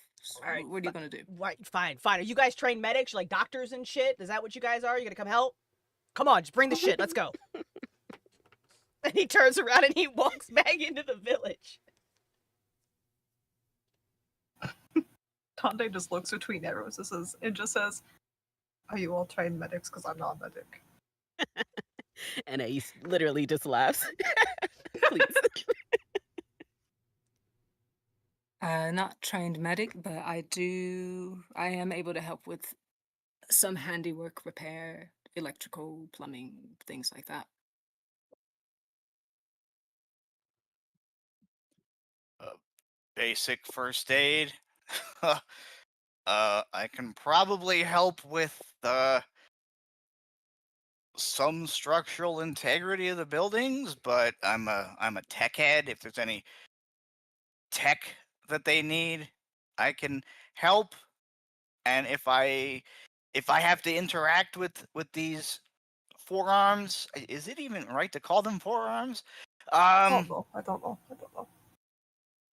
All right, What are you gonna do? Right, fine. Are you guys trained medics, like doctors and shit? Is that what you guys are? You gonna come help? Come on, just bring the shit. Let's go. And he turns around and he walks back into the village. Dante just looks between arrows and just says, are you all trained medics? Because I'm not a medic. And Ace literally just laughs. Please. Not trained medic, but I am able to help with some handiwork, repair, electrical, plumbing, things like that. Basic first aid. I can probably help with some structural integrity of the buildings, but I'm a tech head. If there's any tech that they need, I can help. And if I have to interact with these forearms, is it even right to call them forearms? I don't know.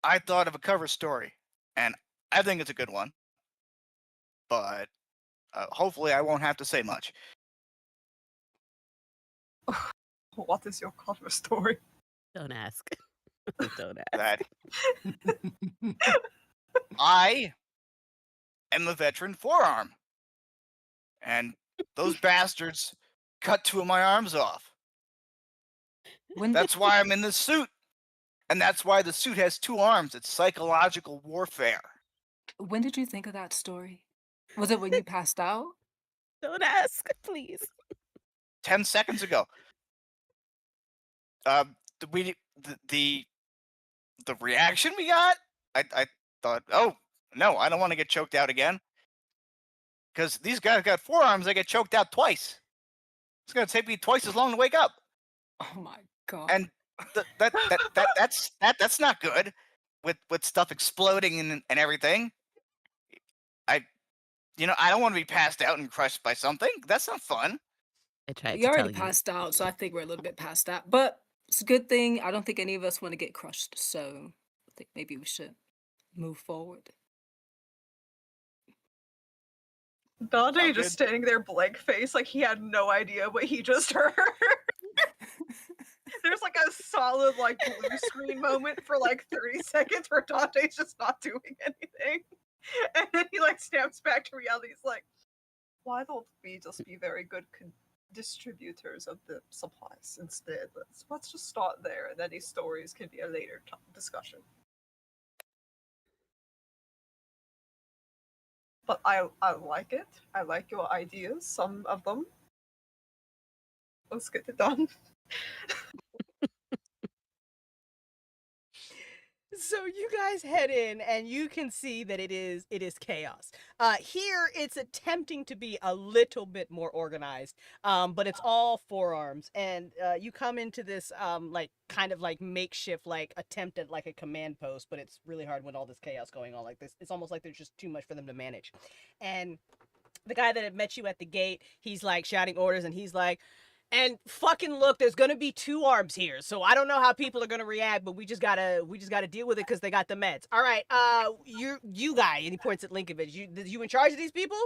I thought of a cover story, and I think it's a good one. But hopefully I won't have to say much. What is your cover story? Don't ask. Don't ask. that I am a veteran forearm. And those bastards cut 2 of my arms off. When That's why I'm in this suit. And that's why the suit has 2 arms. It's psychological warfare. when did you think of that story? Was it when you passed out? Don't ask, please. 10 seconds ago. The reaction we got, I thought, oh, no, I don't want to get choked out again. Because these guys got forearms, they get choked out twice. It's going to take me twice as long to wake up. Oh my god. And that's not good with stuff exploding and everything. I don't want to be passed out and crushed by something. That's not fun. I tried You to tell already you. passed out, so I think we're a little bit past that. But it's a good thing. I don't think any of us want to get crushed, so I think maybe we should move forward. Dante Sounds just good. standing there blank face, like he had no idea what he just heard. There's like a solid like blue screen moment for like 30 seconds where Dante's just not doing anything. And then he like snaps back to reality. He's like, why don't we just be very good distributors of the supplies instead? Let's just start there, and then these stories can be a later discussion. But I like it. I like your ideas, some of them. Let's get it done. So you guys head in, and you can see that it is chaos. Here it's attempting to be a little bit more organized, but it's all forearms. And you come into this like kind of like makeshift like attempt at like a command post, but it's really hard when all this chaos going on like this. It's almost like there's just too much for them to manage. And the guy that had met you at the gate, he's like shouting orders, and he's like, and fucking look, there's gonna be 2 arms here, so I don't know how people are gonna react, but we just gotta deal with it because they got the meds. All right, you guy, and he points at Linkovich. You in charge of these people?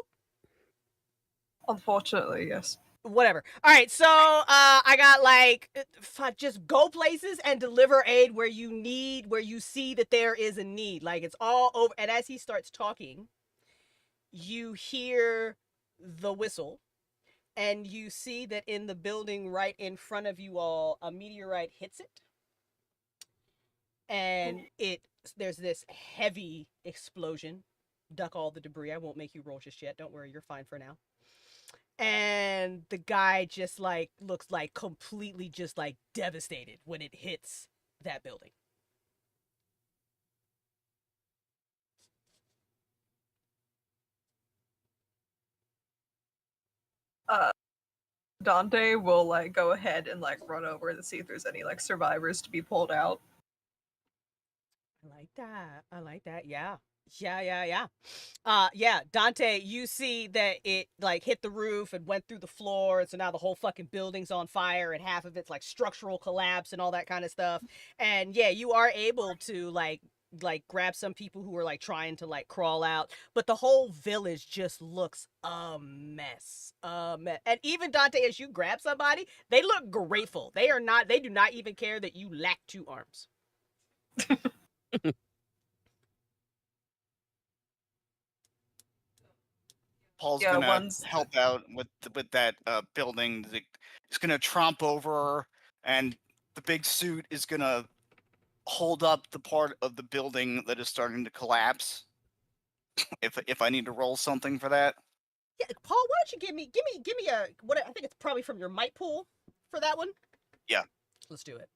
Unfortunately, yes. Whatever. All right, so I got like, just go places and deliver aid where you see that there is a need. Like it's all over. And as he starts talking, you hear the whistle. And you see that in the building right in front of you all, a meteorite hits it. And there's this heavy explosion. Duck all the debris. I won't make you roll just yet. Don't worry, you're fine for now. And the guy just like looks like completely just like devastated when it hits that building. Dante will like go ahead and like run over and see if there's any like survivors to be pulled out. I like that. Yeah. Yeah, Dante, you see that it like hit the roof and went through the floor, and so now the whole fucking building's on fire, and half of it's like structural collapse and all that kind of stuff. And yeah, you are able to like grab some people who are like trying to like crawl out, but the whole village just looks a mess. And even Dante, as you grab somebody, they look grateful. They do not even care that you lack 2 arms. Paul's Yeah, gonna help out with that building. He's gonna tromp over, and the big suit is gonna hold up the part of the building that is starting to collapse. If I need to roll something for that. Yeah, Paul, why don't you give me a what I think it's probably from your might pool for that one. Yeah. Let's do it.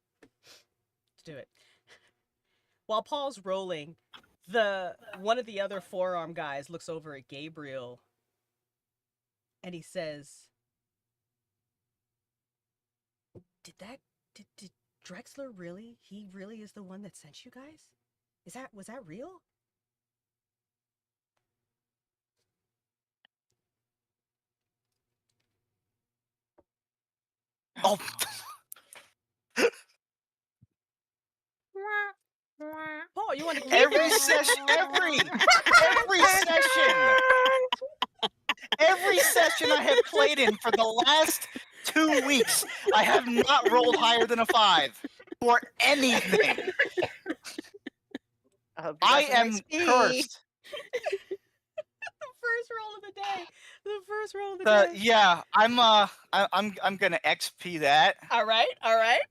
While Paul's rolling, one of the other forearm guys looks over at Gabriel and he says, Did Drexler really? He really is the one that sent you guys? Was that real? Oh. Paul, you want to every session? Every session I have played in for the last 2 weeks, I have not rolled higher than a 5. for anything. I hope you got I some am XP. cursed. The first roll of the day. The first roll of the day. Yeah, I'm gonna XP that. All right, all right.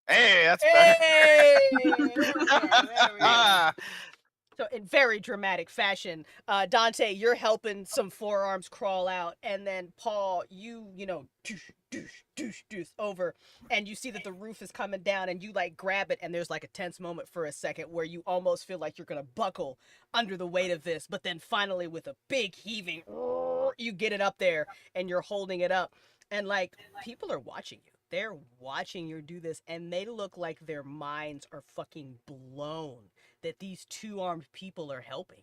Hey, that's better. Hey! There we go. So in very dramatic fashion, Dante, you're helping some forearms crawl out, and then Paul, you know, doosh, doosh, doosh, doosh, over, and you see that the roof is coming down, and you like grab it, and there's like a tense moment for a second where you almost feel like you're gonna buckle under the weight of this, but then finally with a big heaving, you get it up there, and you're holding it up, and like people are watching you. They're watching you do this, and they look like their minds are fucking blown that these two-armed people are helping.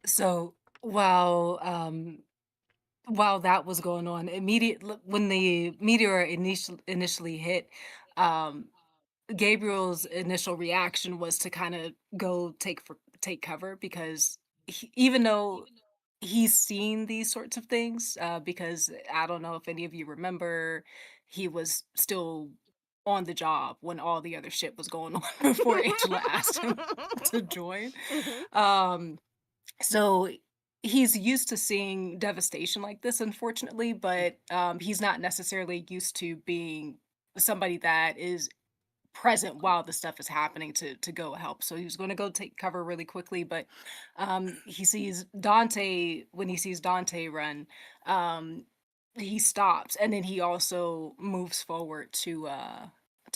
So while that was going on, when the meteor initially hit, um, Gabriel's initial reaction was to kind of go take cover because even though he's seen these sorts of things, because I don't know if any of you remember, he was still on the job when all the other shit was going on before Angela asked him to join. Um, so he's used to seeing devastation like this, unfortunately, but he's not necessarily used to being somebody that is present while the stuff is happening to go help. So he was going to go take cover really quickly, but he sees Dante. When he sees Dante run, he stops, and then he also moves forward to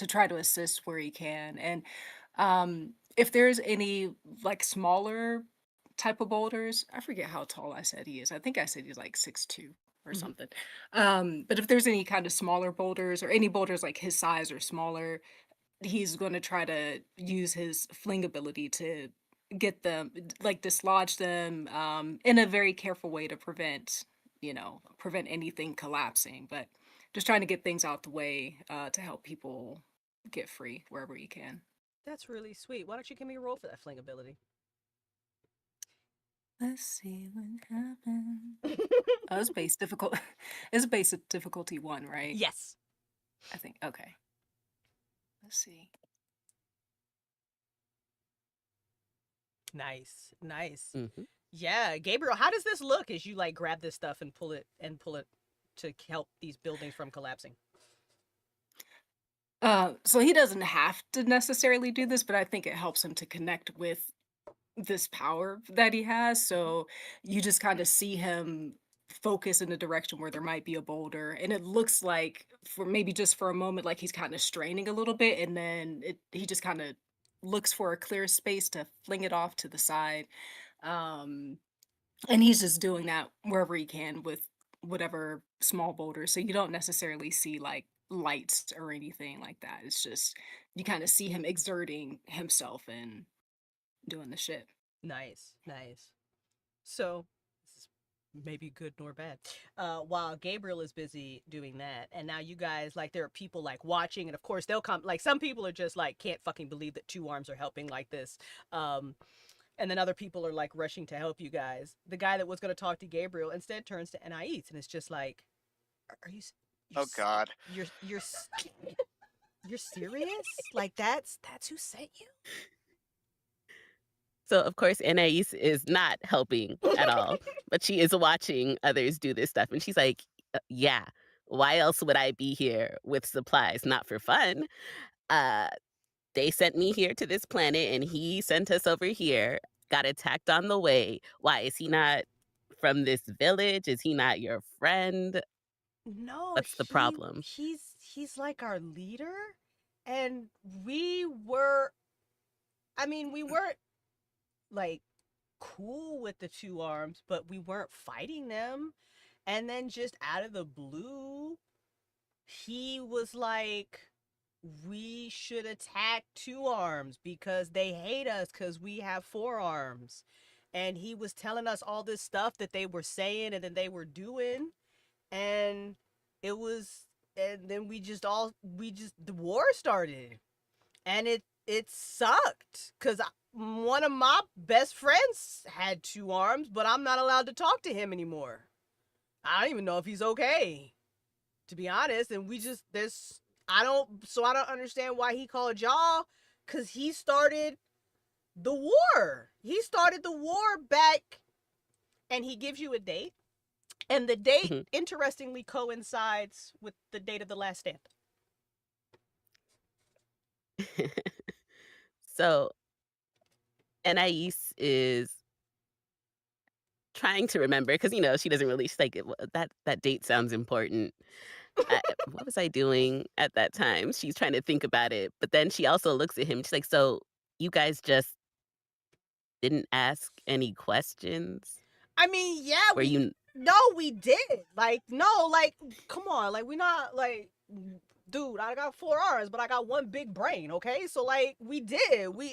try to assist where he can. And if there's any like smaller type of boulders, I forget how tall I said he is. I think I said he's like 6'2" or something. But if there's any kind of smaller boulders or any boulders like his size or smaller, he's going to try to use his fling ability to get them, like dislodge them, in a very careful way to prevent anything collapsing, but just trying to get things out the way, to help people get free wherever he can. That's really sweet. Why don't you give me a roll for that fling ability? Let's see what happens. Oh, it's base difficult. It's base difficulty 1, right? Yes. I think. Okay. Let's see. Nice, nice. Mhm. Yeah, Gabriel, how does this look as you like grab this stuff and pull it to help these buildings from collapsing? So he doesn't have to necessarily do this, but I think it helps him to connect with this power that he has. So you just kind of see him focus in the direction where there might be a boulder, and it looks like for maybe just for a moment like he's kind of straining a little bit, and then he just kind of looks for a clear space to fling it off to the side. Um, and he's just doing that wherever he can with whatever small boulders. So you don't necessarily see like lights or anything like that. It's just you kind of see him exerting himself and doing the shit. Nice, nice. So, this is maybe good nor bad. While Gabriel is busy doing that, and now you guys, like, there are people, like, watching, and of course, they'll come, like, some people are just, like, can't fucking believe that two arms are helping like this. And then other people are, like, rushing to help you guys. The guy that was going to talk to Gabriel instead turns to Anais, and it's just like, are you... Oh God. You're serious? Like, that's who sent you? So, of course, Anais is not helping at all, but she is watching others do this stuff. And she's like, yeah, why else would I be here with supplies? Not for fun. They sent me here to this planet, and he sent us over here, got attacked on the way. Why? Is he not from this village? Is he not your friend? No, What's the problem? He's like our leader, and we weren't like cool with the two arms, but we weren't fighting them. And then just out of the blue, he was like, we should attack two arms because they hate us because we have four arms. And he was telling us all this stuff that they were saying and then they were doing. and it was, and then the war started, and it sucked because one of my best friends had 2 arms, but I'm not allowed to talk to him anymore. I don't even know if he's okay, to be honest. And I don't understand why he called y'all, because he started the war. He started the war back, and he gives you a date. And the date, interestingly, coincides with the date of the last stand. So Anais is trying to remember because she doesn't really. She's like, that date sounds important. What was I doing at that time? She's trying to think about it, but then she also looks at him. She's like, so you guys just didn't ask any questions? I mean, yeah, Were you? no, we did. Like, no, like, come on, like, we not like, dude, I got 4 arms, but I got 1 big brain, okay? So, like, we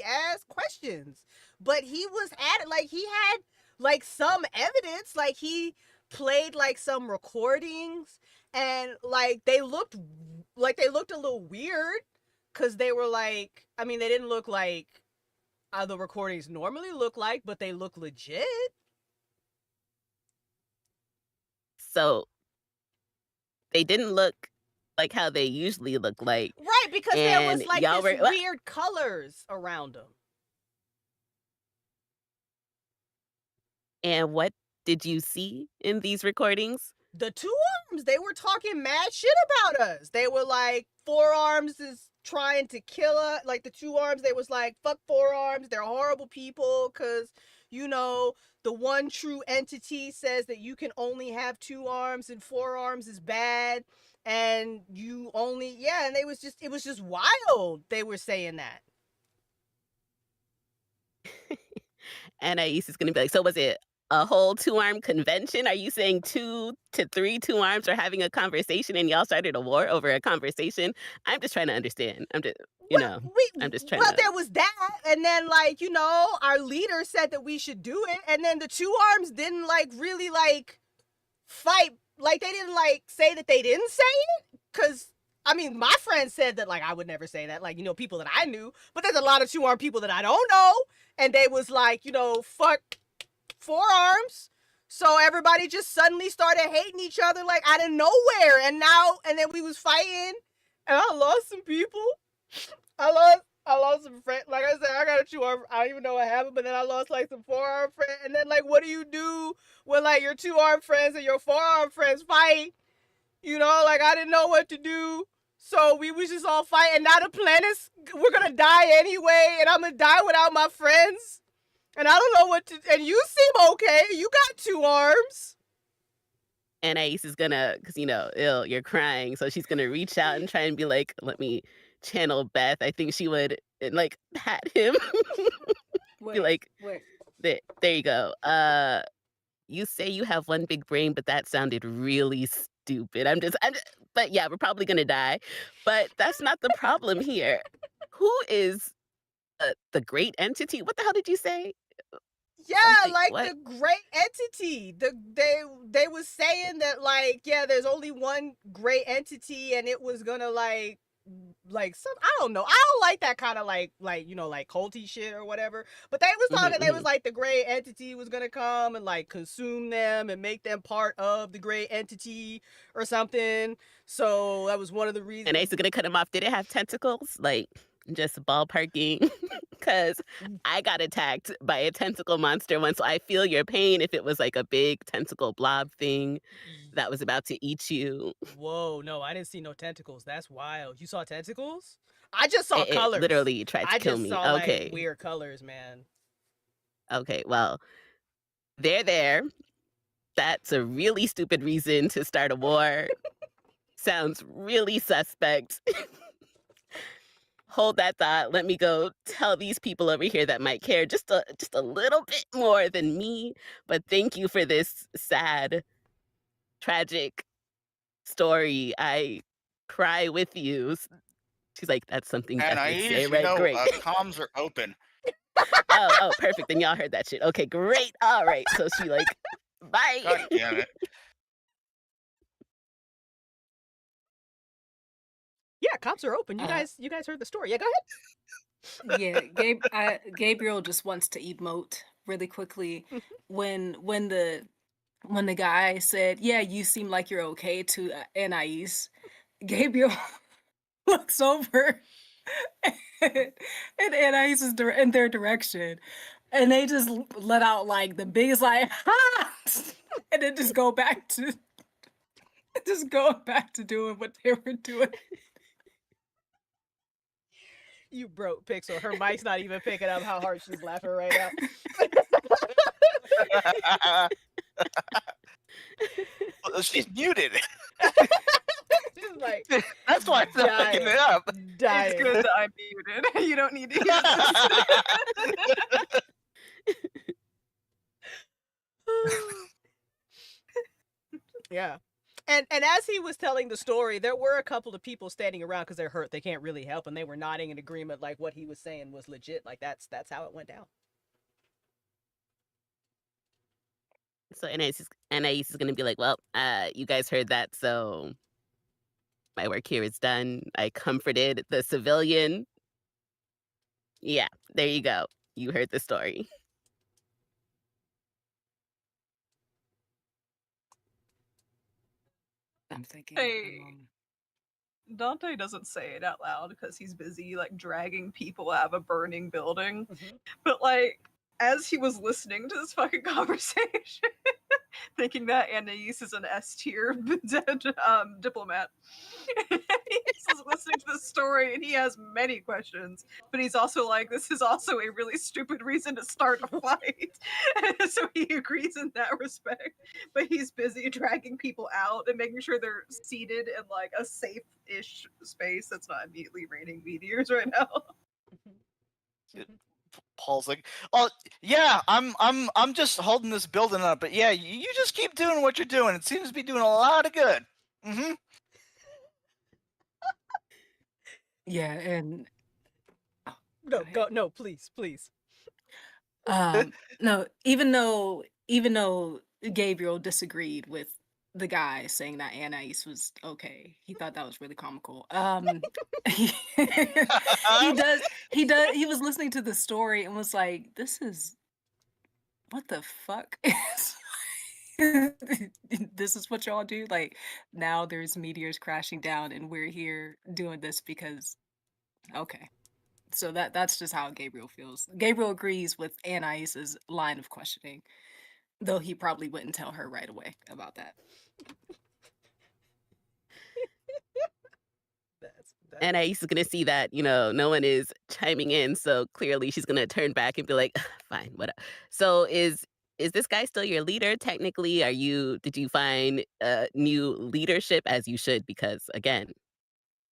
asked questions, but he was at it, like, he had, like, some evidence, like, he played, like, some recordings, and, like, they looked a little weird, because they were, like, I mean, they didn't look like the recordings normally look like, but they look legit. So they didn't look like how they usually look like. Right, because there was, And like, y'all this were weird colors around them. and what did you see in these recordings? The 2 arms, they were talking mad shit about us. They were like, 4 arms is trying to kill us. Like, the 2 arms, they was like, fuck 4 arms. They're horrible people because, the one true entity says that you can only have 2 arms and 4 arms is bad. And you only, and it was just wild. They were saying that. Anais is going to be like, so was it a whole 2-arm convention? Are you saying 2 to 3 2-arms are having a conversation and y'all started a war over a conversation? I'm just trying to understand. I'm just, I'm just trying Well, to. there was that, and then, like, our leader said that we should do it, and then the 2 arms didn't, like, really, like, fight. Like, they didn't, like, say that they didn't say it, because, I mean, my friend said that, like, I would never say that, like, people that I knew, but there's a lot of 2-arm people that I don't know, and they was like, fuck 4 arms. So everybody just suddenly started hating each other, like, out of nowhere, and then we was fighting, and I lost some people. I lost some friends. Like I said, I got a 2-arm. I don't even know what happened, but then I lost, like, some 4-arm friends. And then, like, what do you do when, like, your 2-arm friends and your 4-arm friends fight? Like, I didn't know what to do. So we was just all fighting. Now the planet's, we're gonna die anyway, and I'm gonna die without my friends. And I don't know what to, and you seem okay. You got 2 arms. Anais is gonna, because you're crying, so she's gonna reach out and try and be like, let me channel Beth. I think she would, and, like, pat him. Be like, wait. there you go. You say you have 1 big brain, but that sounded really stupid. But yeah, we're probably gonna die. But that's not the problem here. Who is the great entity? What the hell did you say? Yeah, Something- like, what? the great entity. They was saying that, like, yeah, there's only 1 great entity, and it was gonna, like some, I don't know. I don't like that kind of, like culty shit or whatever. But they was talking. They was like, the great entity was gonna come and, like, consume them and make them part of the great entity or something. So that was one of the reasons. Anais is gonna cut him off. Did it have tentacles? Like, just ballparking? Because I got attacked by a tentacle monster once, so I feel your pain if it was, like, a big tentacle blob thing that was about to eat you. Whoa, no, I didn't see no tentacles. That's wild. You saw tentacles? I just saw It colors. literally tried to kill just me. saw, Okay. like, weird colors, man. Okay, well, they're there. That's a really stupid reason to start a war. Sounds really suspect. Hold that thought. Let me go tell these people over here that might care just a little bit more than me. But thank you for this sad, tragic story. I cry with you. She's like, that's something Beth would say, right? Great. Comms are open. Oh, perfect. Then y'all heard that shit. Okay, great. All right. So she, like, bye. God damn it. Yeah, cops are open. You Uh, guys heard the story. Yeah, go ahead. Yeah, Gabriel just wants to emote really quickly Mhm. when the guy said, "Yeah, you seem like you're okay," to Anais. Gabriel looks over and Anais is in their direction, and they just let out like the biggest like, "Ha!" and then just go back to doing what they were doing. You broke Pixel. Her mic's not even picking up how hard she's laughing right now. She's muted. She's like That's why it's not picking it up. dying. It's good that I'm muted. You don't need to hear this. Yeah. And as he was telling the story, there were a couple of people standing around because they're hurt. They can't really help, and they were nodding in agreement, like what he was saying was legit. Like that's how it went down. So Anais is gonna be like, well, you guys heard that, so my work here is done. I comforted the civilian. Yeah, there you go. You heard the story. I'm thinking. Hey. Dante doesn't say it out loud because he's busy like dragging people out of a burning building. Mm-hmm. But like as he was listening to this fucking conversation, thinking that Anais is an S tier diplomat, he's listening to this story and he has many questions. But he's also like, this is also a really stupid reason to start a fight. So he agrees in that respect. But he's busy dragging people out and making sure they're seated in like a safe-ish space that's not immediately raining meteors right now. Paul's like, "Oh yeah, I'm just holding this building up, but yeah, you just keep doing what you're doing. It seems to be doing a lot of good." Mm-hmm. Yeah, and No, ahead. go no, please. No, even though Gabriel disagreed with the guy saying that Anais was okay, he thought that was really comical. He, he was listening to the story and was like, "This is what the fuck." This is what y'all do? Like now there's meteors crashing down and we're here doing this because okay. So that's just how Gabriel feels. Gabriel agrees with Anais's line of questioning, though he probably wouldn't tell her right away about that. That's Anais is gonna see that, no one is chiming in, so clearly she's gonna turn back and be like, fine, whatever. So is this guy still your leader technically? Did you find new leadership as you should? Because again,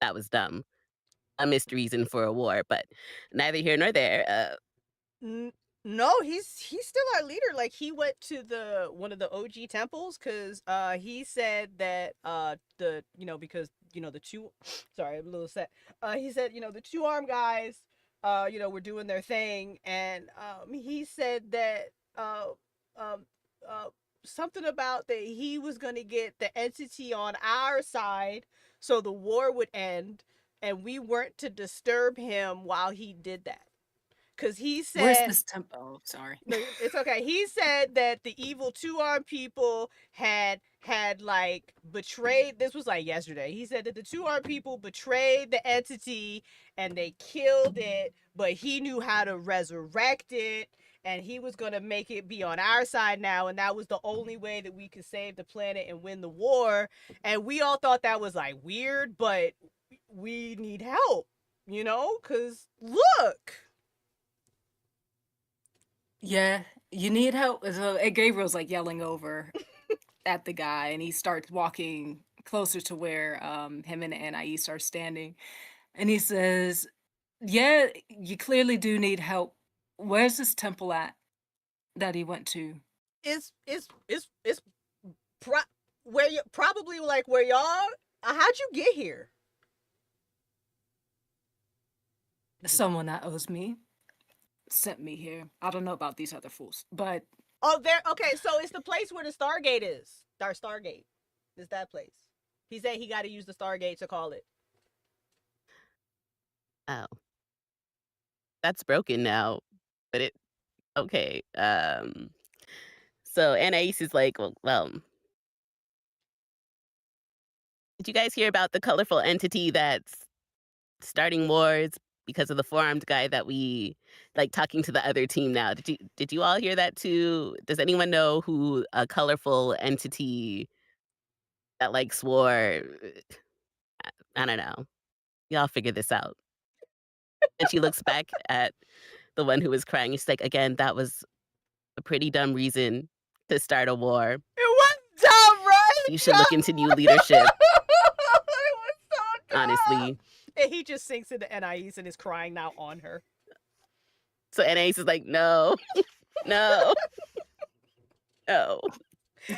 that was dumb. A missed reason for a war, but neither here nor there. No, he's still our leader. Like he went to one of the OG temples because he said that because the two sorry, I'm a little set. He said, the two armed guys were doing their thing, and he said that something about that he was gonna get the entity on our side so the war would end, and we weren't to disturb him while he did that. Because he said, where's this tempo? Oh, sorry. No, it's okay. He said that the evil two-armed people had like betrayed. This was like yesterday. He said that the two-armed people betrayed the entity and they killed it, but he knew how to resurrect it, and he was gonna make it be on our side now, and that was the only way that we could save the planet and win the war. And we all thought that was like weird, but we need help, because look. Yeah, you need help. So Gabriel's like yelling over at the guy, and he starts walking closer to where him and Anais are standing, and he says, "Yeah, you clearly do need help. Where's this temple at that he went to?" It's where you probably like where y'all. How'd you get here? Someone that owes me sent me here. I don't know about these other fools, but Oh, there. Okay, so it's the place where the Stargate is. Our Stargate is that place. He said he got to use the Stargate to call it. Oh, that's broken now. But it okay. So Anais is like, well, did you guys hear about the colorful entity that's starting wars because of the four-armed guy that we like talking to the other team now? Did you all hear that too? Does anyone know who a colorful entity that like swore? I don't know. Y'all figure this out. And she looks back at the one who was crying. She's like, again, that was a pretty dumb reason to start a war. It was dumb, right? You should look into new leadership, It was so dumb. honestly. And he just sinks into Anais and is crying now on her. So Anais is like, no, no, no.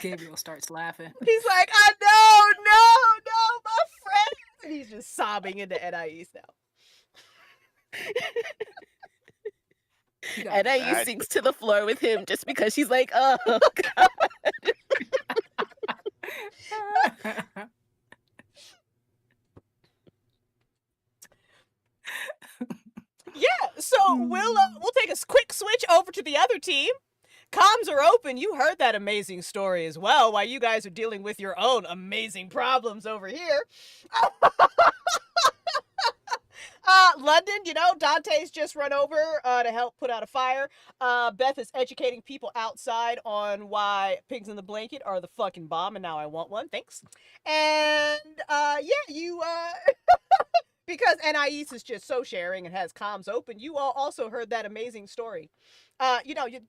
Gabriel starts laughing. He's like, I know, no, my friends. And he's just sobbing into Anais now. Anais sinks to the floor with him just because she's like, oh, God. Yeah, so we'll take a quick switch over to the other team. Comms are open. You heard that amazing story as well, while you guys are dealing with your own amazing problems over here. London, Dante's just run over to help put out a fire. Beth is educating people outside on why pigs in the blanket are the fucking bomb, and now I want one. Thanks. And you because Anais is just so sharing and has comms open, you all also heard that amazing story.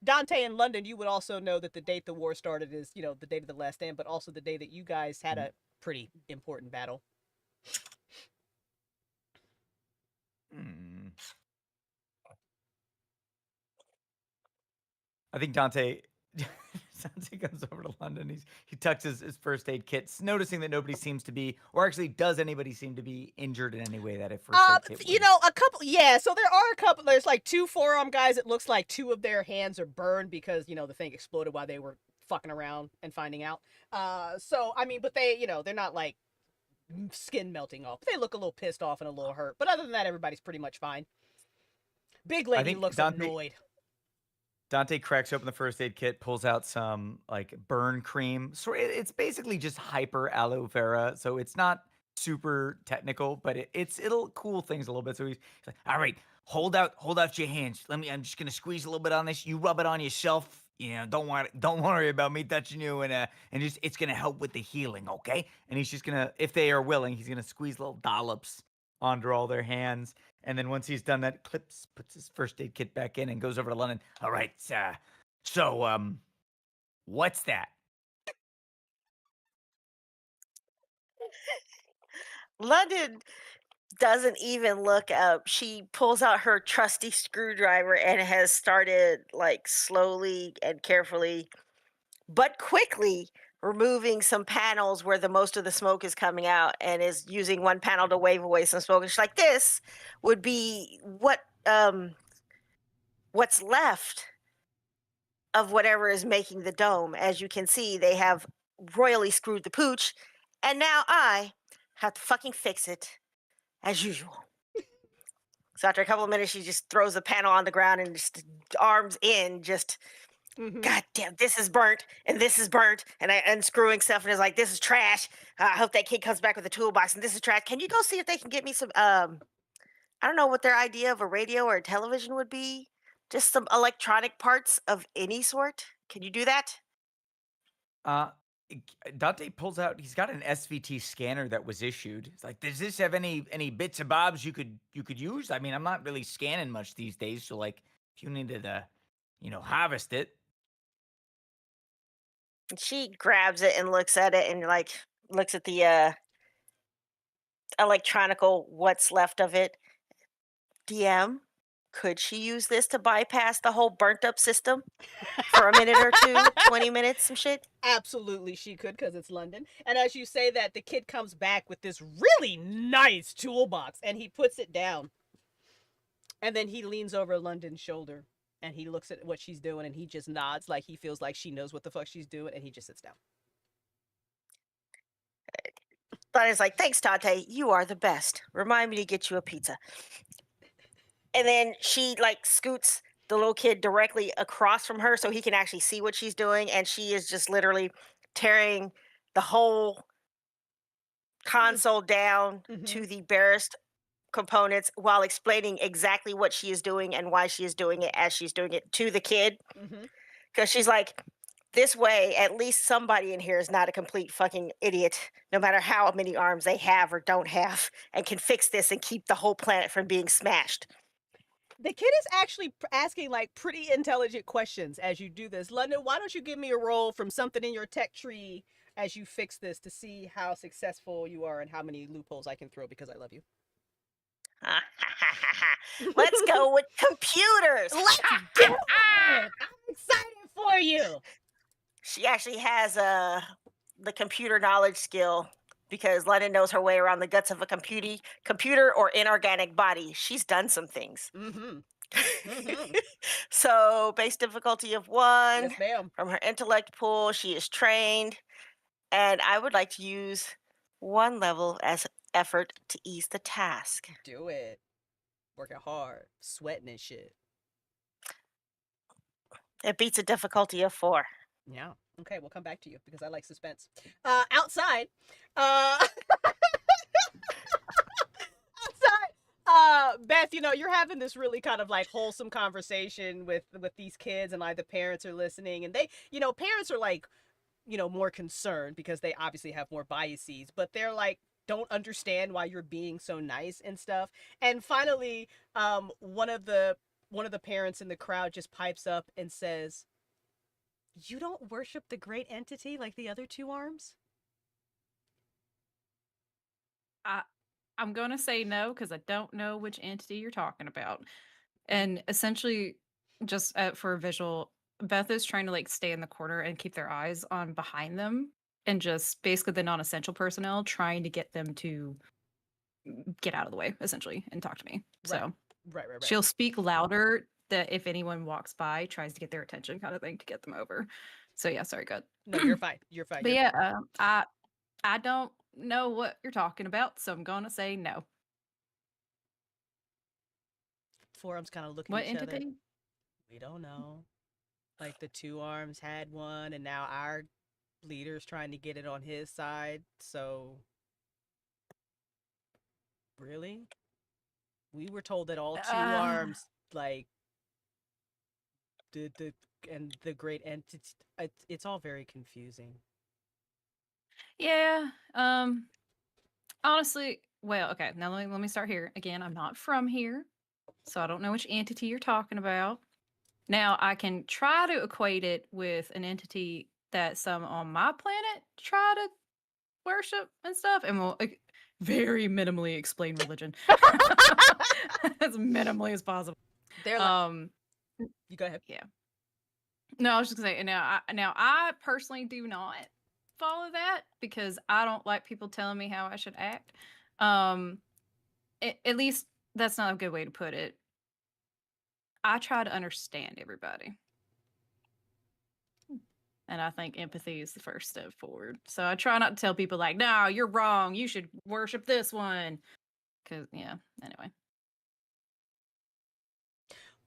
Dante in London, you would also know that the date the war started is, the date of the last stand, but also the day that you guys had a pretty important battle. I think Dante comes over to London. He tucks his first aid kit, noticing that nobody seems to be, or actually, does anybody seem to be injured in any way that if first aid kit would? A couple, yeah. So there are a couple. There's like 2 forearm guys. It looks like 2 of their hands are burned because the thing exploded while they were fucking around and finding out. So I mean, but they, they're not like skin melting off. They look a little pissed off and a little hurt. But other than that, everybody's pretty much fine. Big lady looks annoyed. Dante cracks open the first aid kit, pulls out some like burn cream. So it's basically just hyper aloe vera. So it's not super technical, but it'll cool things a little bit. So he's like, all right, hold out your hands. I'm just gonna squeeze a little bit on this. You rub it on yourself. Don't worry about me touching you, and just it's gonna help with the healing, okay? And he's just gonna, if they are willing, he's gonna squeeze little dollops onto all their hands. And then once he's done that, puts his first aid kit back in and goes over to London. All right, so what's that? London doesn't even look up. She pulls out her trusty screwdriver and has started like slowly and carefully, but quickly removing some panels where the most of the smoke is coming out, and is using one panel to wave away some smoke. And she's like, this would be what's left of whatever is making the dome. As you can see, they have royally screwed the pooch, and now I have to fucking fix it as usual. So after a couple of minutes, she just throws the panel on the ground and just arms in, just God damn, this is burnt and this is burnt, and I unscrewing stuff and is like, this is trash. I hope that kid comes back with a toolbox, and this is trash. Can you go see if they can get me some I don't know what their idea of a radio or a television would be. Just some electronic parts of any sort. Can you do that? Dante pulls out. He's got an SVT scanner that was issued. It's like, does this have any bits and bobs you could use? I mean, I'm not really scanning much these days, so like, if you needed to, harvest it. She grabs it and looks at it and like looks at the electronical what's left of it. DM, could she use this to bypass the whole burnt up system for a minute or two, 20 minutes, some shit? Absolutely, she could, because it's London. And as you say that, the kid comes back with this really nice toolbox, and he puts it down. And then he leans over London's shoulder, and he looks at what she's doing, and he just nods like he feels like she knows what the fuck she's doing, and he just sits down. Donnie's like, thanks, Tate. You are the best. Remind me to get you a pizza. and then she like scoots the little kid directly across from her so he can actually see what she's doing, and she is just literally tearing the whole console down Mhm. to the barest components while explaining exactly what she is doing and why she is doing it as she's doing it to the kid. Mhm. Because she's like, this way, at least somebody in here is not a complete fucking idiot, no matter how many arms they have or don't have, and can fix this and keep the whole planet from being smashed. The kid is actually asking like pretty intelligent questions as you do this. London, why don't you give me a roll from something in your tech tree as you fix this to see how successful you are and how many loopholes I can throw because I love you. Let's go with computers. Let's do it! I'm excited for you. She actually has the computer knowledge skill because London knows her way around the guts of a computer or inorganic body. She's done some things. Mm-hmm. So base difficulty of 1. Yes, ma'am. From her intellect pool, she is trained. And I would like to use 1 level as effort to ease the task. Do it. Working hard, sweating and shit. It beats a difficulty of 4. Yeah. Okay, we'll come back to you because I like suspense. Outside, Beth, you know, you're having this really kind of like wholesome conversation with these kids, and like the parents are listening, and they, you know, parents are like, you know, more concerned because they obviously have more biases, but they're like, don't understand why you're being so nice and stuff. And finally, one of the parents in the crowd just pipes up and says, "You don't worship the great entity like the other 2 arms?" I'm going to say no because I don't know which entity you're talking about. And essentially, just for a visual, Beth is trying to like stay in the corner and keep their eyes on behind them, and just basically the non-essential personnel trying to get them to get out of the way, essentially, and talk to me. So Right. she'll speak louder that if anyone walks by, tries to get their attention, kind of thing, to get them over. So yeah, sorry, good. No, you're fine. You're fine. But You're yeah, I don't know what you're talking about, so I'm gonna say no. 4 arms kind of look at What each other. entity? We don't know. Like the 2 arms had one, and now our leader's trying to get it on his side. So, really, we were told that all 2 arms, like the great entity. It's all very confusing. Yeah. Honestly, well, okay. Now let me start here again. I'm not from here, so I don't know which entity you're talking about. Now I can try to equate it with an entity that some on my planet try to worship and stuff, and we'll very minimally explain religion as minimally as possible. They're like, you go ahead. Yeah. No, I was just gonna say now I personally do not follow that because I don't like people telling me how I should act. At least that's not a good way to put it. I try to understand everybody. And I think empathy is the first step forward. So I try not to tell people like, no, you're wrong. You should worship this one. Because, yeah, anyway.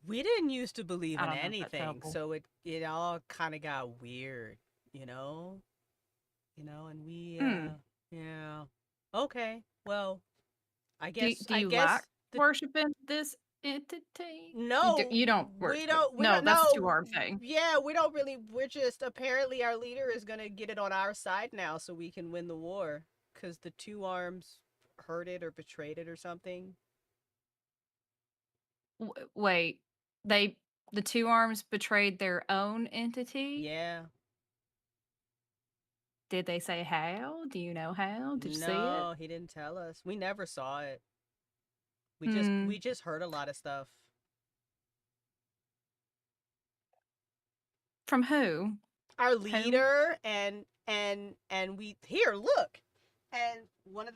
We didn't used to believe I in don't know if that's anything, helpful. so it all kind of got weird, you know? And we, yeah. Okay, well, I guess, Do you guess like worshiping this entity? no, You don't worship we it. don't. No, don't, that's no. a 2-arm thing. Yeah, we don't really. We're just apparently our leader is gonna get it on our side now, so we can win the war. Cause the 2 arms hurt it or betrayed it or something. Wait, the 2 arms betrayed their own entity? Yeah. Did they say how? Do you know how? Did you see it? No, he didn't tell us. We never saw it. We just heard a lot of stuff. From who? Our leader and we here, look. And one of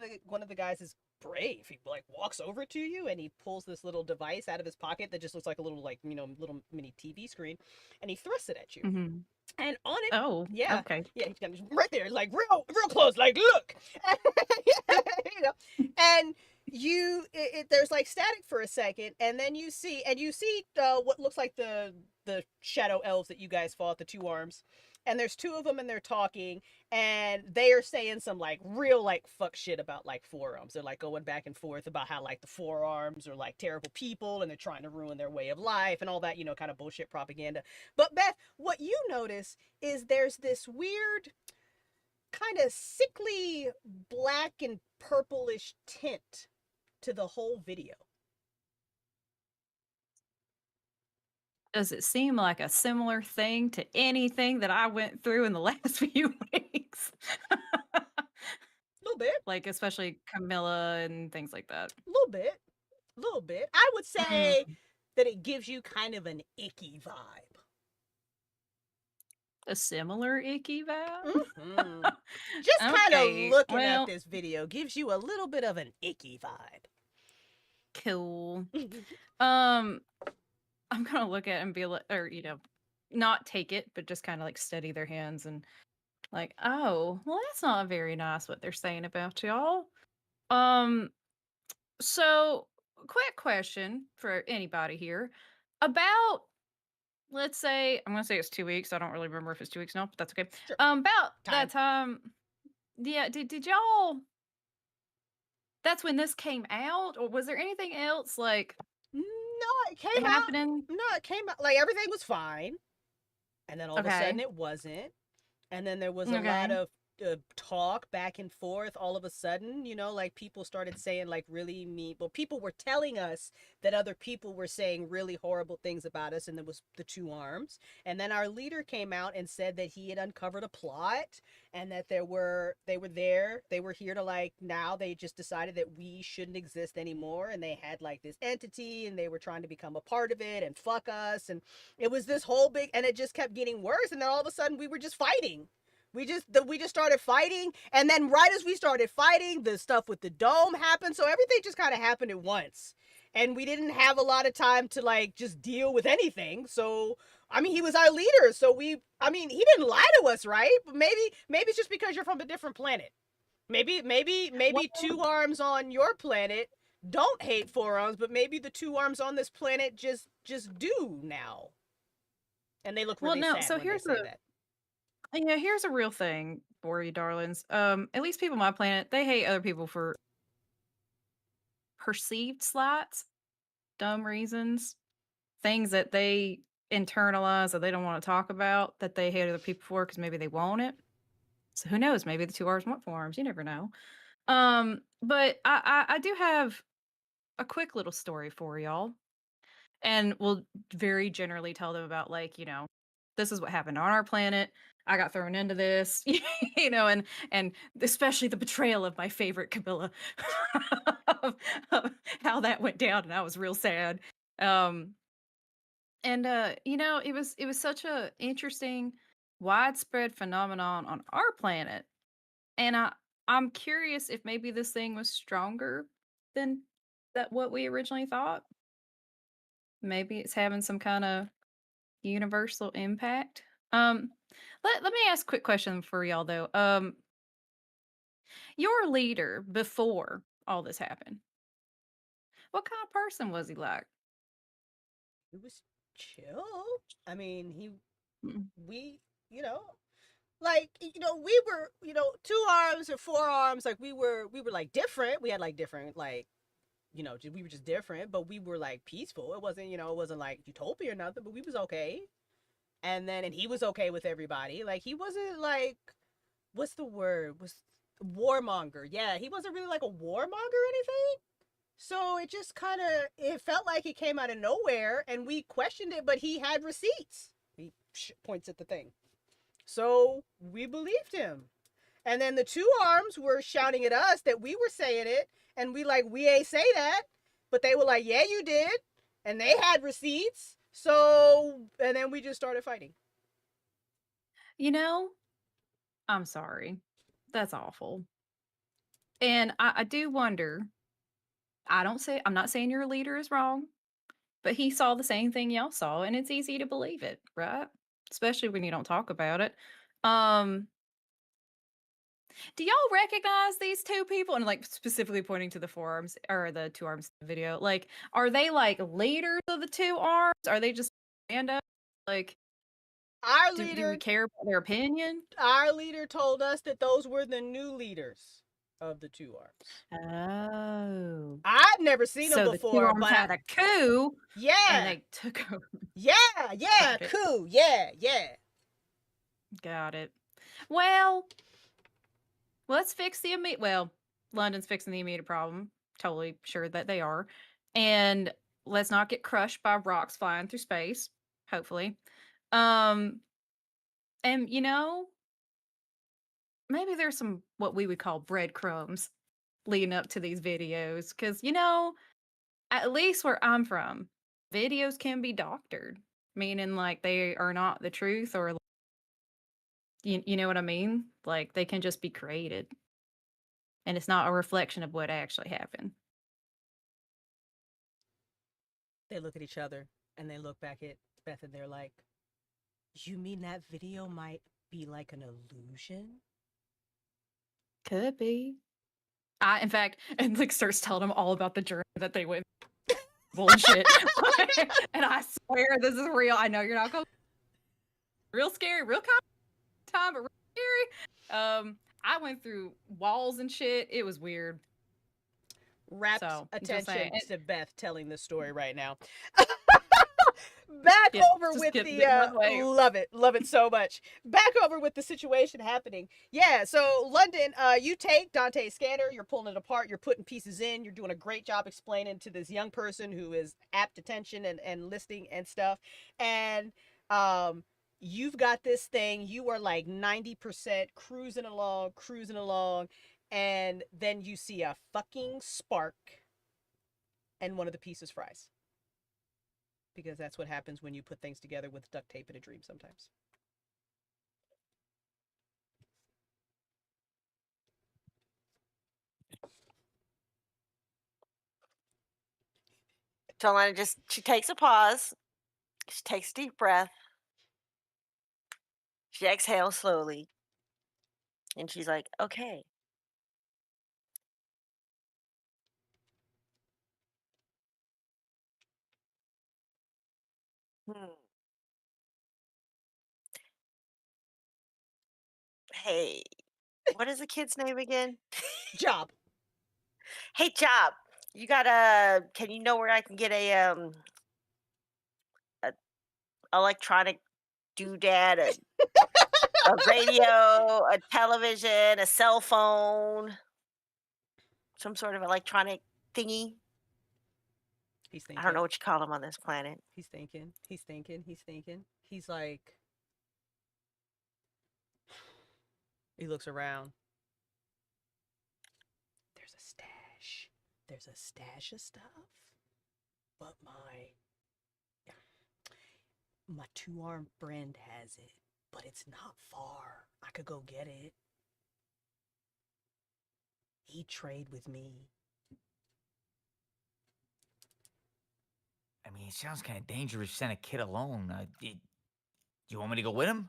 the guys is brave. He like walks over to you and he pulls this little device out of his pocket that just looks like a little like, little mini TV screen, and he thrusts it at you. Mm-hmm. And on it, okay. Yeah, he's right there, like real close, like look, and there's like static for a second, and then you see what looks like the shadow elves that you guys fought, the two arms, and there's two of them, and they're talking, and they are saying some like real like fuck shit about like forearms. They're like going back and forth about how like the forearms are like terrible people and they're trying to ruin their way of life and all that, kind of bullshit propaganda. But Beth, what you notice is there's this weird kind of sickly black and purplish tint to the whole video. Does it seem like a similar thing to anything that I went through in the last few weeks? A little bit. Like, especially Camilla and things like that. A little bit. I would say that it gives you kind of an icky vibe. A similar icky vibe? Mm-hmm. Just kind of looking at this video gives you a little bit of an icky vibe. Cool. I'm gonna look at it and be like, or not take it, but just kind of like steady their hands and like, oh, well, that's not very nice what they're saying about y'all. So quick question for anybody here about, let's say, I'm gonna say it's 2 weeks. I don't really remember if it's 2 weeks now, but that's okay. Sure. About that time, yeah. Did y'all? That's when this came out, or was there anything else like? No, it came happening? out. No, it came out like everything was fine, and then all of a sudden it wasn't, and then there was a lot of talk back and forth. All of a sudden, like people started saying like really mean. Well, people were telling us that other people were saying really horrible things about us, and there was the two arms. And then our leader came out and said that he had uncovered a plot, and that they were here to like, now they just decided that we shouldn't exist anymore, and they had like this entity, and they were trying to become a part of it and fuck us, and it was this whole big, and it just kept getting worse. And then all of a sudden we were just fighting. We just started fighting, and then right as we started fighting, the stuff with the dome happened. So everything just kind of happened at once, and we didn't have a lot of time to like just deal with anything. So I mean, he was our leader, so he didn't lie to us, right? But maybe it's just because you're from a different planet. Maybe two arms on your planet don't hate forearms, but maybe the two arms on this planet just do now. And they look really sad so when here's they say that. Yeah, here's a real thing for you, darlings. At least people on my planet, they hate other people for perceived slights, dumb reasons, things that they internalize that they don't want to talk about, that they hate other people for because maybe they want it. So who knows? Maybe the two arms want four arms. You never know. But I do have a quick little story for y'all, and we'll very generally tell them about like, this is what happened on our planet. I got thrown into this, and especially the betrayal of my favorite Camilla, of how that went down, and I was real sad. And it was such a interesting, widespread phenomenon on our planet, and I'm curious if maybe this thing was stronger than what we originally thought. Maybe it's having some kind of universal impact. Let me ask a quick question for y'all though. Your leader before all this happened, what kind of person was he like? He was chill. I mean, we two arms or four arms, like we were like different. We had like different like, we were just different, but we were like peaceful. It wasn't like utopia or nothing, but we was okay. And he was okay with everybody. Like he wasn't like, what's the word? Was warmonger. Yeah, he wasn't really like a warmonger or anything. So it just kind of, it felt like it came out of nowhere, and we questioned it, but he had receipts. He points at the thing. So we believed him. And then the two arms were shouting at us that we were saying it, and we ain't say that. But they were like, yeah, you did. And they had receipts. So, and then we just started fighting. I'm sorry. That's awful. And I do wonder, I'm not saying your leader is wrong, but he saw the same thing y'all saw, and it's easy to believe it, right? Especially when you don't talk about it. do y'all recognize these two people? And like specifically pointing to the forearms or the two arms in the video. Like, are they like leaders of the two arms? Are they just random? Like, Our do leader, we care about their opinion? our leader told us that those were the new leaders of the two arms. Oh. I've never seen them So the two before, arms but had a coup and yeah, they took over. yeah, Got it. cool, yeah. Got it. Well, let's fix the immediate. Well, London's fixing the immediate problem. Totally sure that they are. And let's not get crushed by rocks flying through space. Hopefully. And you know, maybe there's some what we would call breadcrumbs leading up to these videos. Because, you know, at least where I'm from, videos can be doctored, meaning like they are not the truth or you know what I mean? Like they can just be created. And it's not a reflection of what actually happened. They look at each other and they look back at Beth and they're like, "You mean that video might be like an illusion?" Could be. In fact, and like starts telling them all about the journey that they went bullshit. And I swear this is real. I know you're not going real scary, real time, but real scary. I went through walls and shit. It was weird. Rapt So, just attention saying. to Beth telling this story right now. Back Yeah, over just with get the it out of the way. love it so much. Back over with the situation happening. Yeah, so London, you take Dante's scanner, you're pulling it apart, you're putting pieces in, you're doing a great job explaining to this young person who is apt attention and listening and stuff. And you've got this thing, you are like 90% cruising along, and then you see a fucking spark and one of the pieces fries. Because that's what happens when you put things together with duct tape in a dream sometimes. So Lana she takes a pause. She takes a deep breath. She exhales slowly. And she's like, okay. Hey, what is the kid's name again? Job. Hey, Job. You got can you know where I can get a electronic doodad, a radio, a television, a cell phone, some sort of electronic thingy? He's thinking. I don't know what you call them on this planet. He's thinking. He's like, he looks around. There's a stash of stuff, but my two-armed friend has it, but it's not far. I could go get it. He'd trade with me. I mean, it sounds kind of dangerous to send a kid alone. Do you want me to go with him?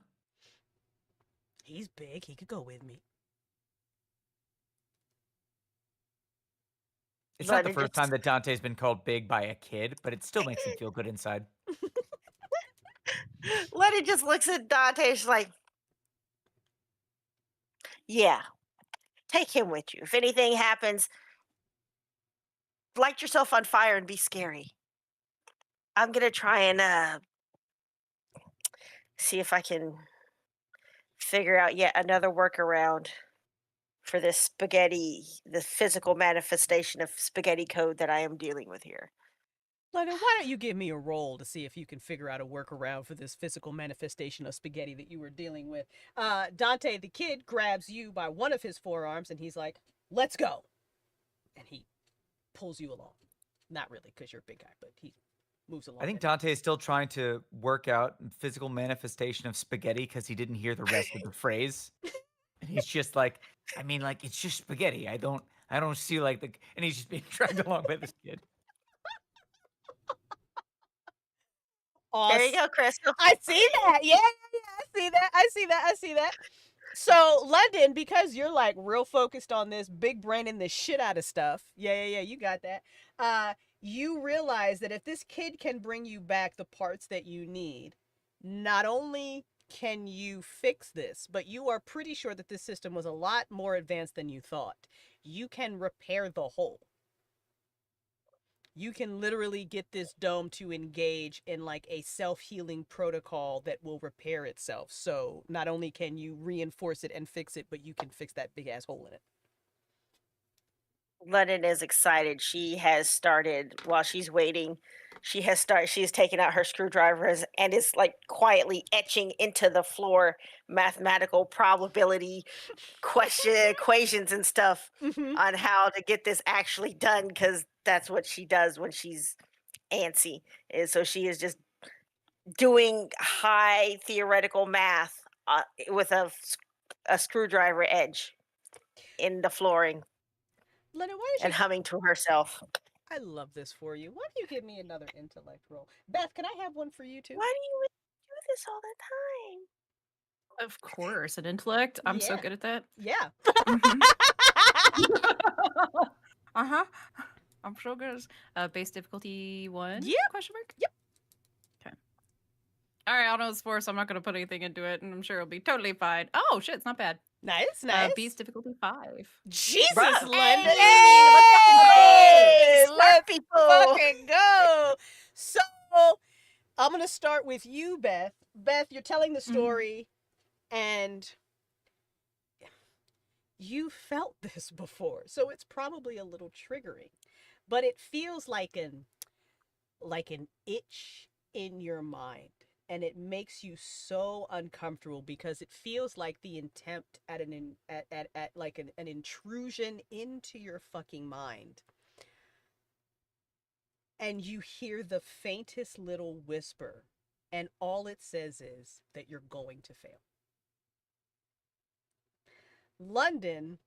He's big. He could go with me. It's not the first time that Dante's been called big by a kid, but it still makes him feel good inside. Letty just looks at Dante. She's like, yeah, take him with you. If anything happens, light yourself on fire and be scary. I'm going to try and see if I can figure out yet another workaround for this spaghetti, the physical manifestation of spaghetti code that I am dealing with here. London, why don't you give me a roll to see if you can figure out a workaround for this physical manifestation of spaghetti that you were dealing with? Dante, the kid, grabs you by one of his forearms and he's like, "Let's go." And he pulls you along. Not really, because you're a big guy, but he moves along. I think Dante is still trying to work out physical manifestation of spaghetti because he didn't hear the rest of the phrase. And he's just like, I mean, like, it's just spaghetti. I don't see like the, and he's just being dragged along by this kid. Awesome. There you go, Crystal. I see that. Yeah. I see that. So London, because you're like real focused on this, big braining the shit out of stuff. Yeah, you got that. You realize that if this kid can bring you back the parts that you need, not only can you fix this, but you are pretty sure that this system was a lot more advanced than you thought. You can repair the hole. You can literally get this dome to engage in like a self-healing protocol that will repair itself. So not only can you reinforce it and fix it, but you can fix that big ass hole in it. London is excited. She has started while she's waiting. She's taken out her screwdrivers and is like quietly etching into the floor mathematical probability equations and stuff on how to get this actually done, because that's what she does when she's antsy. And so she is just doing high theoretical math with a screwdriver edge in the flooring Leonard, why and don't you... humming to herself. I love this for you. Why don't you give me another intellect roll? Beth, can I have one for you too? Why do you do this all the time? Of course, an intellect. I'm so Yeah. good at that. Yeah. Uh-huh. I'm so good at base difficulty 1? Yep. Question mark? Yep. Okay. All right, I'll know it's 4, so I'm not going to put anything into it, and I'm sure it'll be totally fine. Oh, shit, it's not bad. Nice. Base difficulty 5. Jesus, Bruh. London. Hey, Let's smart people. fucking go. So, I'm going to start with you, Beth. Beth, you're telling the story, and you felt this before, so it's probably a little triggering, but it feels like an itch in your mind, and it makes you so uncomfortable because it feels like the attempt at an intrusion into your fucking mind. And you hear the faintest little whisper, and all it says is that you're going to fail. London,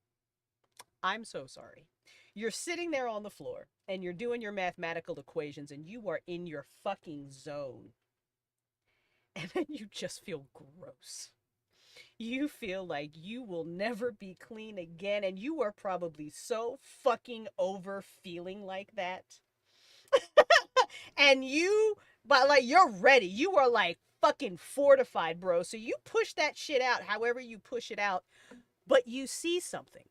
I'm so sorry. You're sitting there on the floor, and you're doing your mathematical equations, and you are in your fucking zone. And then you just feel gross. You feel like you will never be clean again, and you are probably so fucking over feeling like that. And but like, you're ready. You are like fucking fortified, bro. So you push that shit out however you push it out, but you see something.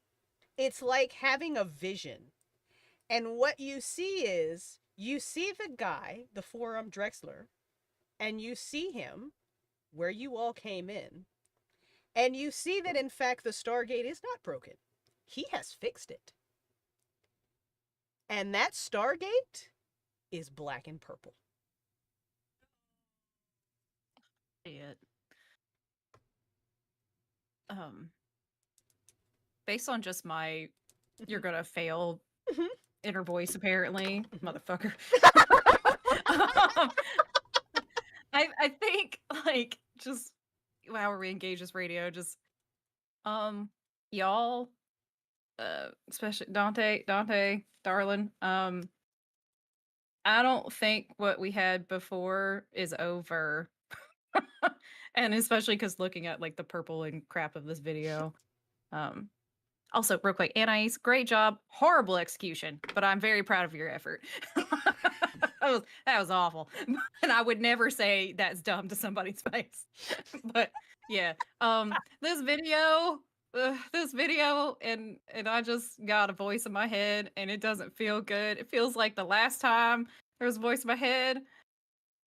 It's like having a vision. And what you see is, you see the guy, the four-armed Drexler, and you see him where you all came in, and you see that in fact the Stargate is not broken. He has fixed it. And that Stargate is black and purple. It. Based on just my you're gonna fail inner voice, apparently, motherfucker. I think like just however we engage this radio, just y'all, especially Dante, darling, I don't think what we had before is over. And especially because looking at like the purple and crap of this video. Also, real quick, Anais, great job. Horrible execution, but I'm very proud of your effort. that was awful. And I would never say that's dumb to somebody's face. But yeah, this video, and I just got a voice in my head, and it doesn't feel good. It feels like the last time there was a voice in my head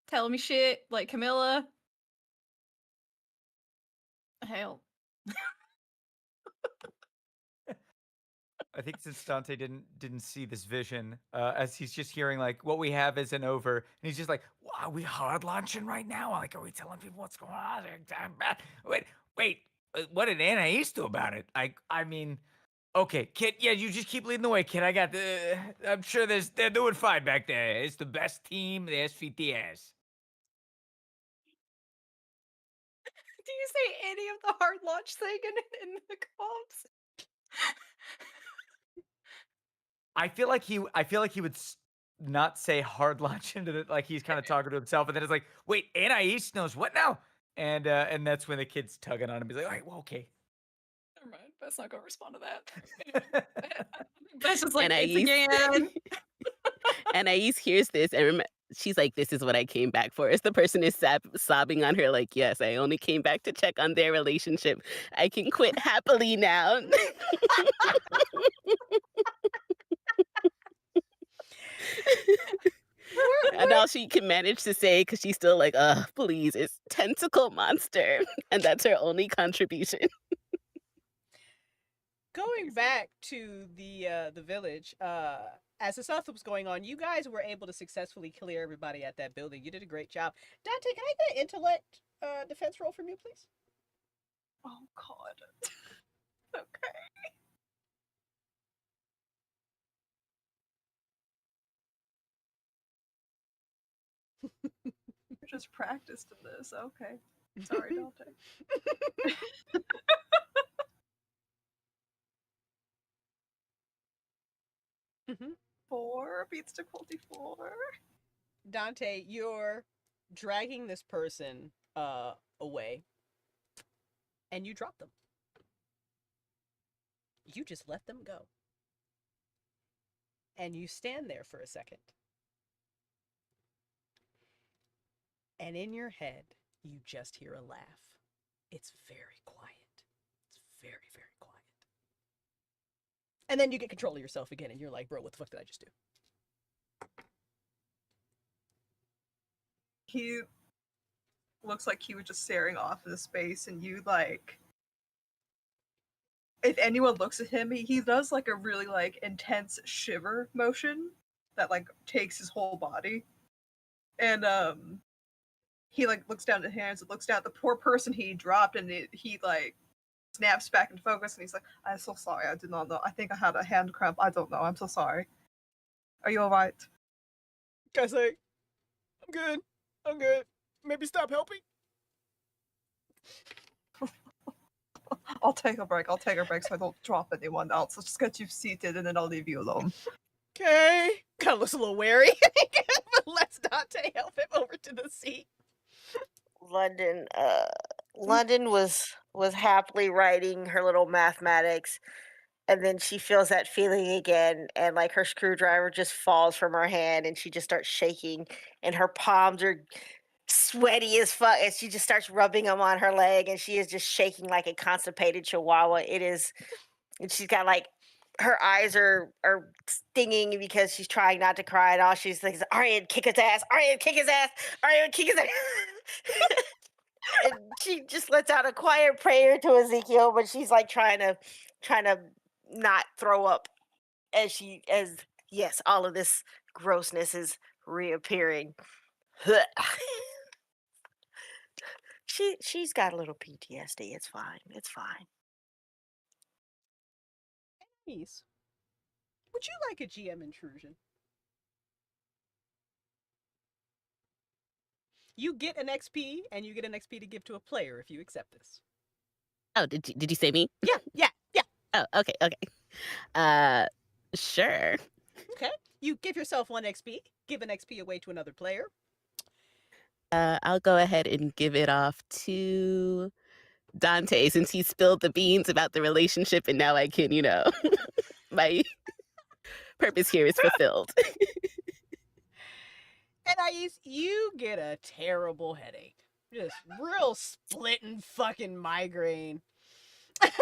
telling me shit like Camilla. Hell. I think since Dante didn't see this vision, as he's just hearing like what we have isn't over, and he's just like, "Are we hard launching right now? Like, are we telling people what's going on? Wait, what did Anais do about it? I mean, okay, kid, yeah, you just keep leading the way, kid. I got the. I'm sure they're doing fine back there. It's the best team the SVT has." Do you say any of the hard launch thing in the comps? I feel like he would not say hard launch into it, like he's kind of talking to himself, and then it's like, wait, Anais knows what now? And that's when the kid's tugging on him. He's like, all right, well, okay. let's not go respond to that. That's just like, And it's Ais, again. and Ais hears this and she's like, "This is what I came back for." As the person is sobbing on her, like, "Yes, I only came back to check on their relationship. I can quit happily now." And all she can manage to say, because she's still like, please, is tentacle monster. And that's her only contribution. Going back to the village, as the stuff was going on, you guys were able to successfully clear everybody at that building. You did a great job. Dante, can I get an intellect defense roll from you, please? Oh God. Okay. You're just practiced in this. Okay. Sorry, Dante. 4 beats difficulty 4. Dante, you're dragging this person away, and you drop them. You just let them go. And you stand there for a second. And in your head, you just hear a laugh. It's very quiet. It's very, very quiet. And then you get control of yourself again, and you're like, bro, what the fuck did I just do? He looks like he was just staring off into space, and you, like, if anyone looks at him, he does, like, a really, like, intense shiver motion that, like, takes his whole body. And, he, like, looks down at his hands and looks down at the poor person he dropped, and he, like, snaps back into focus, and he's like, I'm so sorry, I did not know. I think I had a hand cramp. I don't know. I'm so sorry. Are you alright? Guys, like, I'm good. I'm good. Maybe stop helping. I'll take a break. I'll take a break so I don't drop anyone else. I'll just get you seated and then I'll leave you alone. Okay. Kind of looks a little wary. But let's Dante help him over to the seat. London was happily writing her little mathematics, and then she feels that feeling again, and like her screwdriver just falls from her hand, and she just starts shaking, and her palms are sweaty as fuck, and she just starts rubbing them on her leg, and she is just shaking like a constipated chihuahua. It is, and she's got like her eyes are stinging because she's trying not to cry, and all she's thinking is, Aryan, kick his ass, Aryan, kick his ass, Aryan, kick his ass. And she just lets out a quiet prayer to Ezekiel, but she's like trying to not throw up as yes, all of this grossness is reappearing. She's got a little PTSD. It's fine. It's fine. Please. Would you like a GM intrusion? You get an XP, and you get an XP to give to a player if you accept this. Oh, did you say me? Yeah. Oh, okay. Sure. Okay. You give yourself 1 XP. Give an XP away to another player. I'll go ahead and give it off to Dante, since he spilled the beans about the relationship, and now I can, my purpose here is fulfilled. And Ais, you get a terrible headache. Just real splitting fucking migraine. And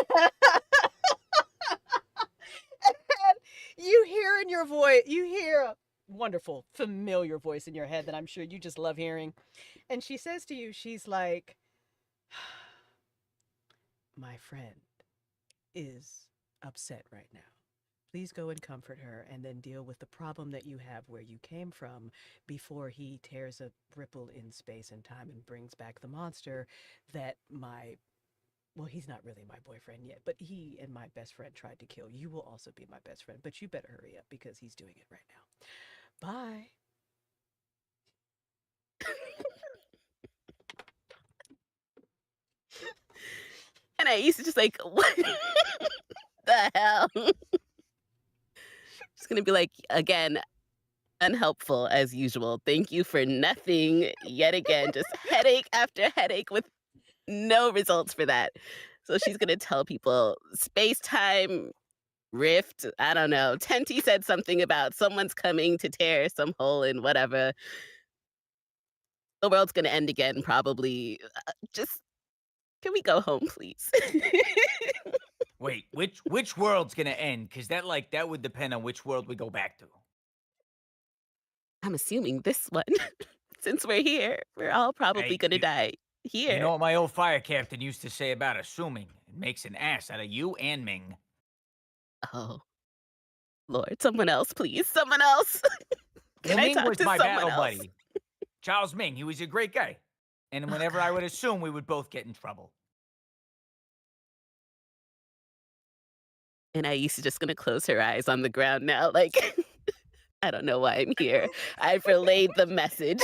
you hear in your voice, you hear a wonderful, familiar voice in your head that I'm sure you just love hearing. And she says to you, she's like, my friend is upset right now. Please go and comfort her, and then deal with the problem that you have where you came from before he tears a ripple in space and time and brings back the monster that well, he's not really my boyfriend yet, but he and my best friend tried to kill. You will also be my best friend, but you better hurry up because he's doing it right now. Bye. And I used to just like, what the hell? Just gonna be like, again, unhelpful as usual. Thank you for nothing yet again. Just headache after headache with no results for that. So she's gonna tell people space-time rift. I don't know. Tenty said something about someone's coming to tear some hole in whatever. The world's gonna end again, probably. Just can we go home, please? Wait, which world's gonna end? Because that would depend on which world we go back to. I'm assuming this one. Since we're here, we're all probably Hey, gonna die here. You know what my old fire captain used to say about assuming? It makes an ass out of you and Ming. Oh, Lord, someone else, please. Someone else. Can I Ming talk was to my someone battle else? buddy. Charles Ming, he was a great guy. And Oh, whenever I would God. assume, we would both get in trouble. And Aisha just gonna close her eyes on the ground now, like, I don't know why I'm here. I've relayed the message.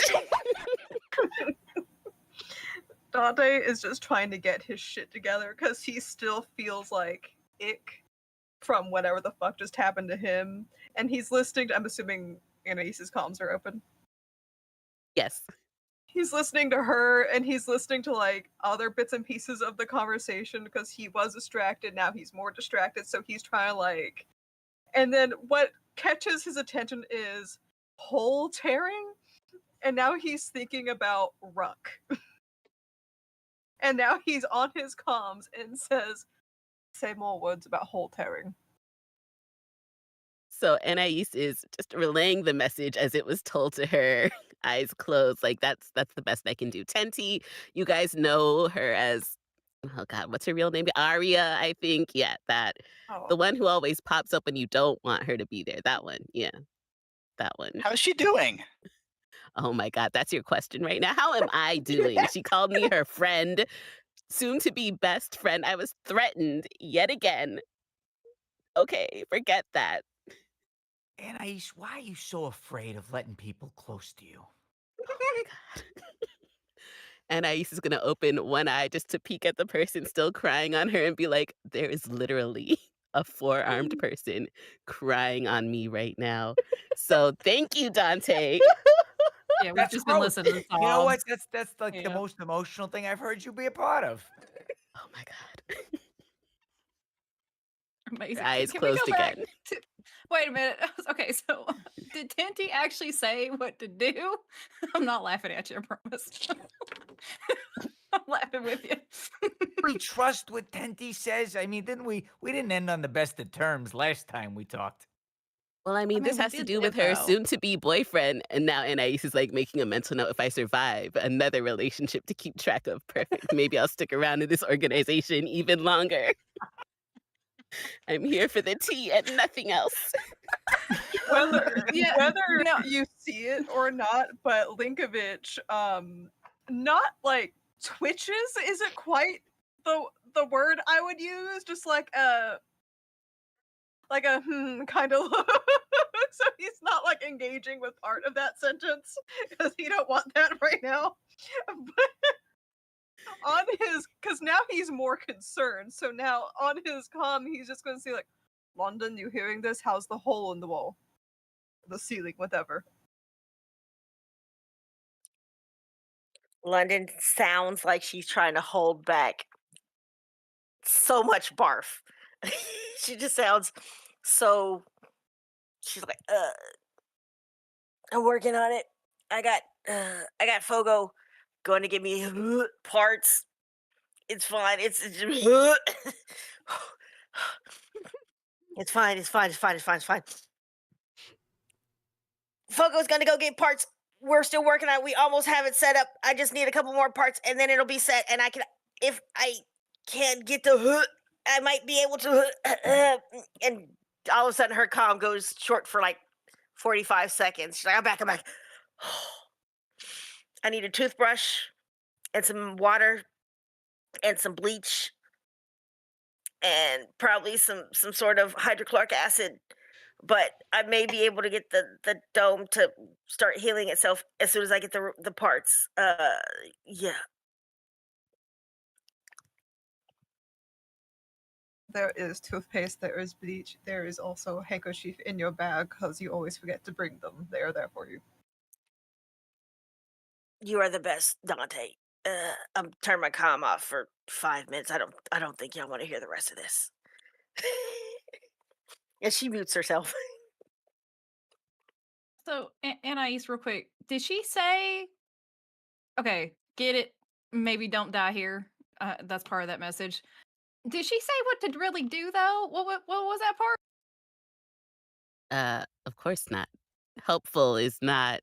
Dante is just trying to get his shit together because he still feels like ick from whatever the fuck just happened to him. And he's listening to, I'm assuming Anais's comms are open. Yes. He's listening to her and he's listening to like other bits and pieces of the conversation because he was distracted. Now he's more distracted. So he's trying to like, and then what catches his attention is hole tearing. And now he's thinking about Ruck. And now he's on his comms and says, say more words about hole tearing. So Anais is just relaying the message as it was told to her, eyes closed. Like that's the best I can do. Tenty, you guys know her as, oh God, what's her real name? Aria, I think. Yeah, that. Oh. The one who always pops up when you don't want her to be there. That one. Yeah, that one. How's she doing? Oh my God, that's your question right now. How am I doing? She called me her friend, soon to be best friend. I was threatened yet again. Okay, forget that. Anais, why are you so afraid of letting people close to you? Oh my God. And Ais is gonna open one eye just to peek at the person still crying on her and be like, there is literally a four-armed person crying on me right now. So thank you, Dante. Yeah, we've That's just been gross. listening to You know what? sobs. That's like the Yeah. most emotional thing I've heard you be a part of. Oh my God. Amazing. Your eyes Can we closed go back again. to- Wait a minute. Okay, so did Tinty actually say what to do? I'm not laughing at you, I promise. I'm laughing with you. We trust what Tenty says. I mean, we didn't end on the best of terms last time we talked. Well, I mean, this we has to did do with live, her though. soon-to-be boyfriend, and now Anais is like making a mental note. If I survive another relationship to keep track of, perfect. Maybe I'll stick around in this organization even longer. I'm here for the tea and nothing else. Whether Yeah, whether no. you see it or not, but Linkovich, not like twitches isn't quite the word I would use. Just like a kind of look. So he's not like engaging with part of that sentence because he don't want that right now. But on his, because now he's more concerned. So now on his comm, he's just going to say like, "London, you hearing this? How's the hole in the wall, the ceiling, whatever?" London sounds like she's trying to hold back so much barf. She just sounds so. She's like, I'm working on it. I got Fogo going to give me parts. It's fine. It's it's fine. It's fine. It's fine. It's fine. It's fine. Fogo's gonna go get parts. We're still working on it. We almost have it set up. I just need a couple more parts and then it'll be set. And I can, if I can't get the I might be able to and all of a sudden her comm goes short for like 45 seconds. She's like, I'm back. I need a toothbrush and some water and some bleach and probably some sort of hydrochloric acid. But I may be able to get the dome to start healing itself as soon as I get the parts. Yeah. There is toothpaste, there is bleach, there is also a handkerchief in your bag because you always forget to bring them. They are there for you. You are the best, Dante. I'm turn my comm off for 5 minutes. I don't think y'all want to hear the rest of this. And she mutes herself. So, Anais, real quick, did she say, okay, get it, maybe don't die here? That's part of that message. Did she say what to really do, though? What was that part? Of course not. Helpful is not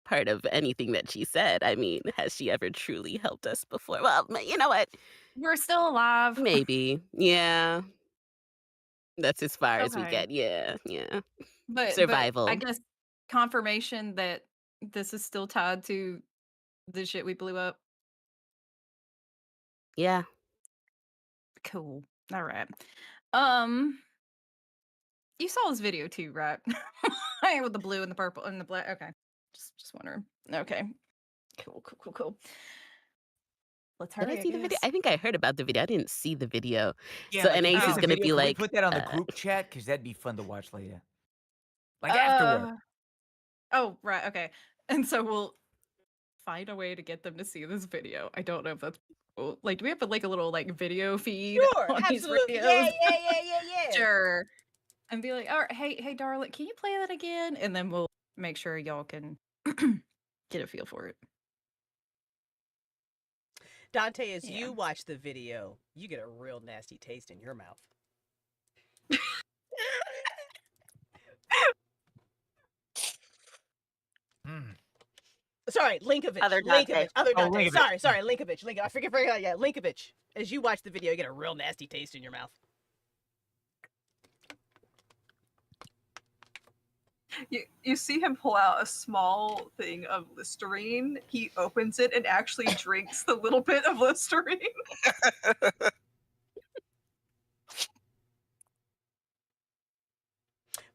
part of anything that she said. I mean, has she ever truly helped us before? Well, you know what? We're still alive. Maybe. Yeah. That's as far as we Okay. get. Yeah. Yeah. But I Survival. guess confirmation that this is still tied to the shit we blew up. Yeah. Cool. All right. You saw this video too, right? With the blue and the purple and the black. Okay. Just wondering. Okay. Cool. Let's Did hurry, I see the video? I think I heard about the video. I didn't see the video. Yeah, So like, if Anais there's is a gonna video, be can we like, put that on the group chat? Because that'd be fun to watch later. Like afterward. Oh, right, okay. And so we'll find a way to get them to see this video. I don't know if that's cool. Like, do we have like a little like video feed Sure, on these absolutely. videos? Yeah. Sure. And be like, all right, hey, darling, can you play that again? And then we'll make sure y'all can get a feel for it. Dante, as Yeah. you watch the video, you get a real nasty taste in your mouth. Sorry, Linkovich. Other Dante. Other Dante. Linkovich. Sorry, Linkovich. I forget. Yeah, Linkovich. As you watch the video, you get a real nasty taste in your mouth. You see him pull out a small thing of Listerine. He opens it and actually drinks the little bit of Listerine.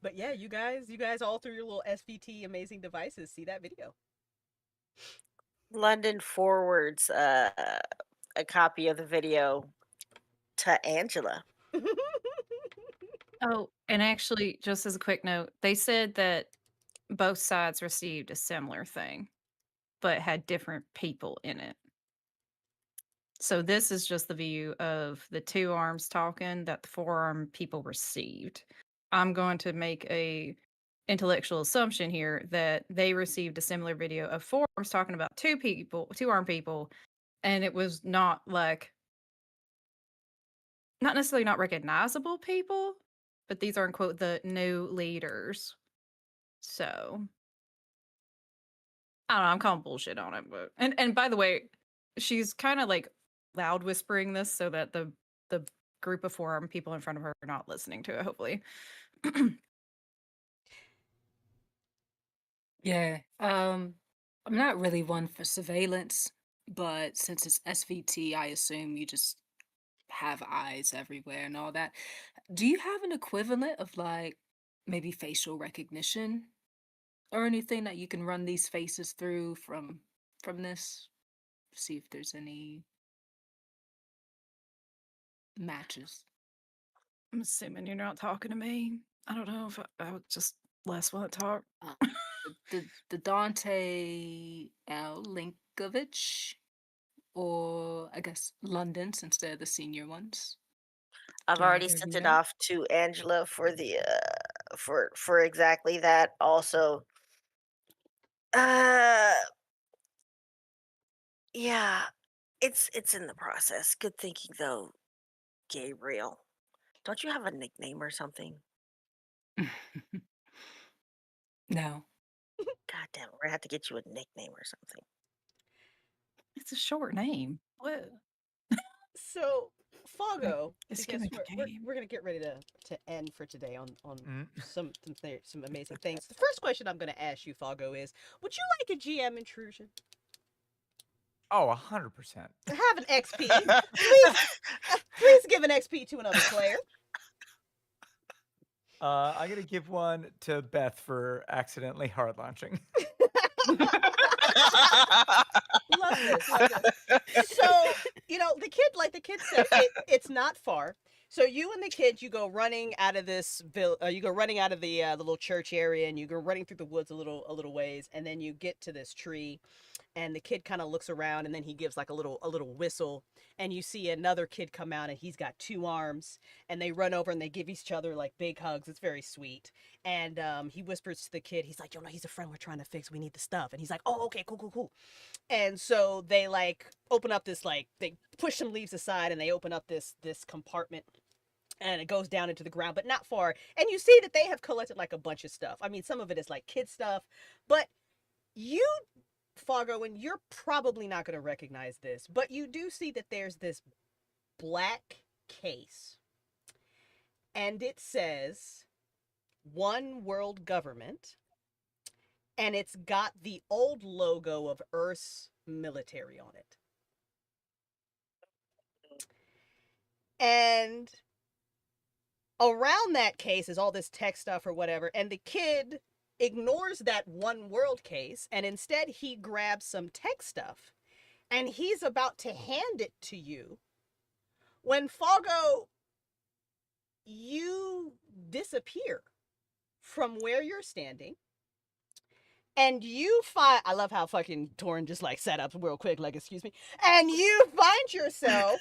But yeah, you guys all through your little SVT amazing devices see that video. London forwards a copy of the video to Angela. Oh, and actually, just as a quick note, they said that both sides received a similar thing, but had different people in it. So this is just the view of the two arms talking that the forearm people received. I'm going to make a intellectual assumption here that they received a similar video of four arms talking about two arm people, and it was not necessarily not recognizable people, but these are in quote the new leaders. So I don't know, I'm calling bullshit on it, but and by the way, she's kind of like loud whispering this so that the group of forearm people in front of her are not listening to it, hopefully. Yeah. I'm not really one for surveillance, but since it's SVT, I assume you just have eyes everywhere and all that. Do you have an equivalent of like maybe facial recognition or anything that you can run these faces through from this? See if there's any matches. I'm assuming you're not talking to me. I don't know if I would just last one to talk. The Dante L. Linkovich, or I guess London, since they're the senior ones. I've Do already either of sent you it know? off to Angela for the for exactly that. Also, yeah, it's in the process. Good thinking though, Gabriel. Don't you have a nickname or something? No. God damn, we're gonna have to get you a nickname or something. It's a short name. What? So, Foggo, It's because gonna be we're gonna get ready to end for today on Mm. some amazing things. The first question I'm gonna ask you, Foggo, is: would you like a GM intrusion? Oh, 100%. Have an XP. Please give an XP to another player. I'm gonna give one to Beth for accidentally hard launching. Love this. So, the kid said, it's not far. So you and the kid, you go running out of this you go running out of the little church area, and you go running through the woods a little ways, and then you get to this tree, and the kid kind of looks around, and then he gives like a little whistle, and you see another kid come out, and he's got 2 arms, and they run over and they give each other like big hugs. It's very sweet. And he whispers to the kid, he's like, yo, no, he's a friend we're trying to fix. We need the stuff. And he's like, oh, okay, cool. And so they like open up this, like, they push some leaves aside, and they open up this compartment, and it goes down into the ground, but not far. And you see that they have collected like a bunch of stuff. I mean, some of it is like kid stuff, but you, Fargo, and you're probably not going to recognize this, but you do see that there's this black case, and it says One World Government, and it's got the old logo of Earth's military on it. And around that case is all this tech stuff or whatever, and the kid ignores that One World case, and instead he grabs some tech stuff, and he's about to hand it to you when, Fargo, you disappear from where you're standing, and you find, I love how fucking Torn just like set up real quick, like, excuse me, and you find yourself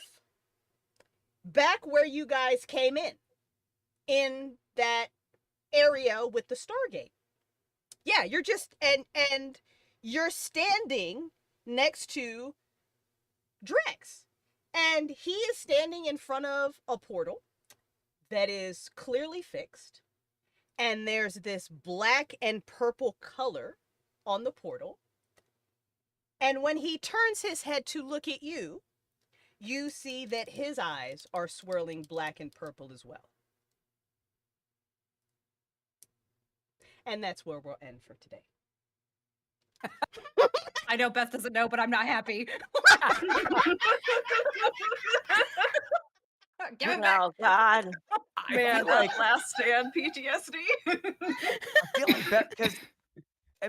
back where you guys came in that area with the Stargate. Yeah, you're just, and you're standing next to Drex, and he is standing in front of a portal that is clearly fixed, and there's this black and purple color on the portal, and when he turns his head to look at you, you see that his eyes are swirling black and purple as well. And that's where we'll end for today. I know Beth doesn't know, but I'm not happy. Give it back. Oh God. I Man, feel that like last stand PTSD. I feel like Beth, because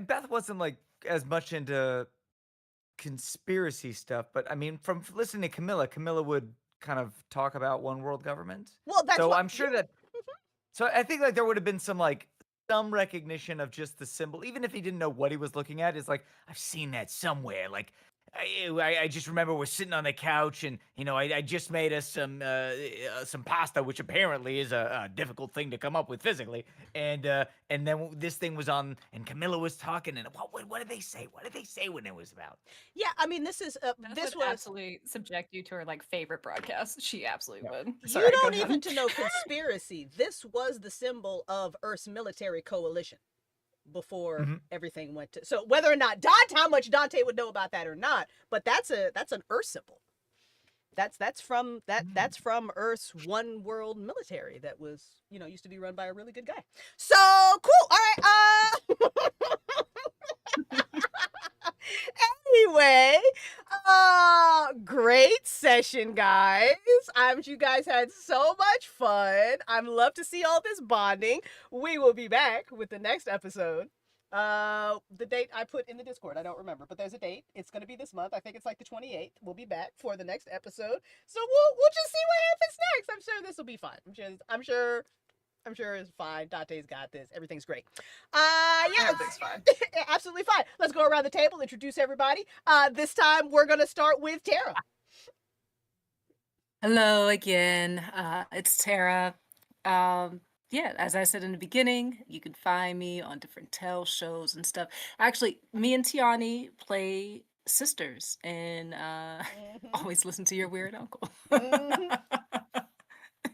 Beth wasn't like as much into conspiracy stuff, but I mean, from listening to Camilla would kind of talk about one world government. Well, that's So what, I'm sure that. So I think like there would have been some recognition of just the symbol, even if he didn't know what he was looking at. Is like, I've seen that somewhere. Like, I just remember we're sitting on the couch, and I just made us some pasta, which apparently is a difficult thing to come up with physically. And then this thing was on, and Camilla was talking, and what did they say? What did they say when it was about? yeah, I mean, this is Beth this would was, absolutely subject you to her like favorite broadcast. She absolutely Yeah. would. you Sorry, go don't ahead. even to know conspiracy. This was the symbol of Earth's military coalition before Mhm. everything went to. So whether or not how much Dante would know about that or not, but that's an Earth symbol. That's from Earth's One World military that was, used to be run by a really good guy. So cool. All right. Anyway, great session, guys. You guys had so much fun. I'm love to see all this bonding. We will be back with the next episode. The date I put in the Discord, I don't remember, but there's a date. It's going to be this month. I think it's like the 28th. We'll be back for the next episode. So we'll just see what happens next. I'm sure this will be fun. I'm sure it's fine. Dante's got this. Everything's great. Yeah, Everything's fine. absolutely fine. Let's go around the table, introduce everybody. This time we're gonna start with Tara. Hello again. It's Tara. Yeah, as I said in the beginning, you can find me on different tell shows and stuff. Actually, me and Tiani play sisters, and always listen to your weird uncle. Mhm.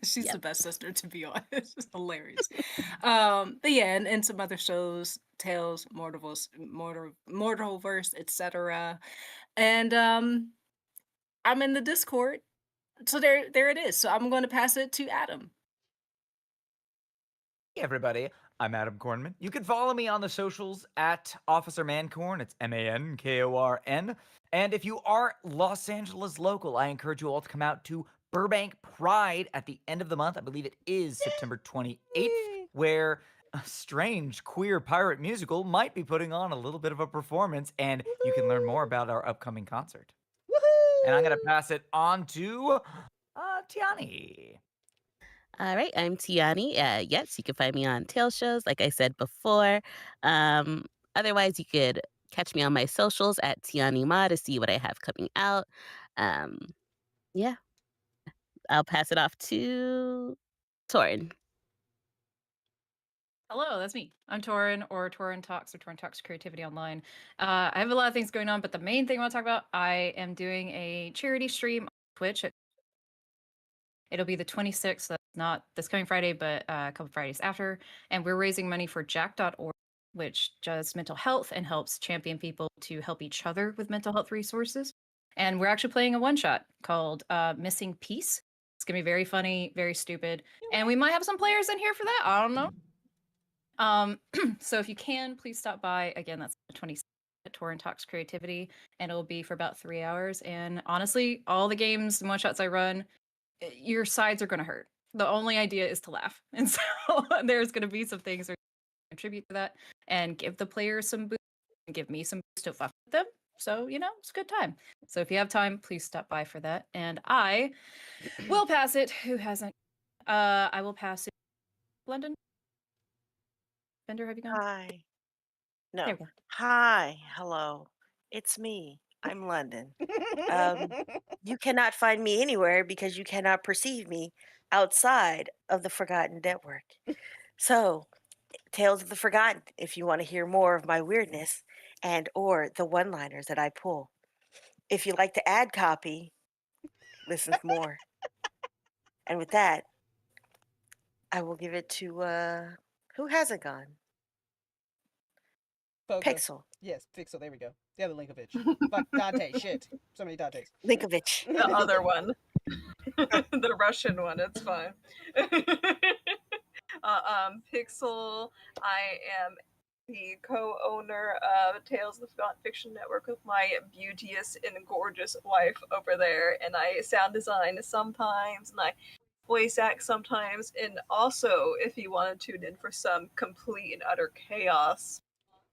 She's the Yep. best sister, to be honest. It's hilarious. But yeah, and some other shows, Tales, Mortalverse, etc. And I'm in the Discord. So there it is. So I'm going to pass it to Adam. Hey everybody, I'm Adam Kornman. You can follow me on the socials at Officer Mancorn. It's MANKORN. And if you are Los Angeles local, I encourage you all to come out to Burbank Pride at the end of the month. I believe it is September 28th, where a strange queer pirate musical might be putting on a little bit of a performance, and you can learn more about our upcoming concert. Woohoo! And I'm going to pass it on to Tiani. All right, I'm Tiani. Yes, you can find me on tail shows, like I said before. Otherwise, you could catch me on my socials at Tianima to see what I have coming out. Yeah, I'll pass it off to Torin. Hello, that's me. I'm Torin, or Torin Talks, or Torin Talks Creativity Online. I have a lot of things going on, but the main thing I want to talk about, I am doing a charity stream on Twitch. It'll be the 26th, that's not this coming Friday, but a couple Fridays after. And we're raising money for jack.org, which does mental health and helps champion people to help each other with mental health resources. And we're actually playing a one-shot called Missing Piece. It's going to be very funny, very stupid. And we might have some players in here for that. I don't know. So if you can, please stop by. Again, that's the 26th at Torin Talks Creativity, and it'll be for about 3 hours. And honestly, all the games and one-shots I run, your sides are going to hurt. The only idea is to laugh. And so there's going to be some things that contribute to that and give the players some boost and give me some boost to fuck with them. So, it's a good time. So if you have time, please stop by for that. And I will pass it. Who hasn't? I will pass it. London? Bender, have you gone? Hi. There No. we go. Hi. Hello. It's me. I'm London. You cannot find me anywhere because you cannot perceive me outside of the Forgotten Network. So, Tales of the Forgotten, if you want to hear more of my weirdness and or the one-liners that I pull. If you like to ad copy, listen for more. And with that, I will give it to who hasn't gone? Pogo. Pixel. Yes, Pixel. There we go. The other Linkovich. Fuck Dante. Shit. So many Dantes. Linkovich. The other one. The Russian one, it's fine. Pixel, I am the co-owner of Tales of the Forgotten Fiction Network with my beauteous and gorgeous wife over there, and I sound design sometimes, and I voice act sometimes, and also, if you want to tune in for some complete and utter chaos,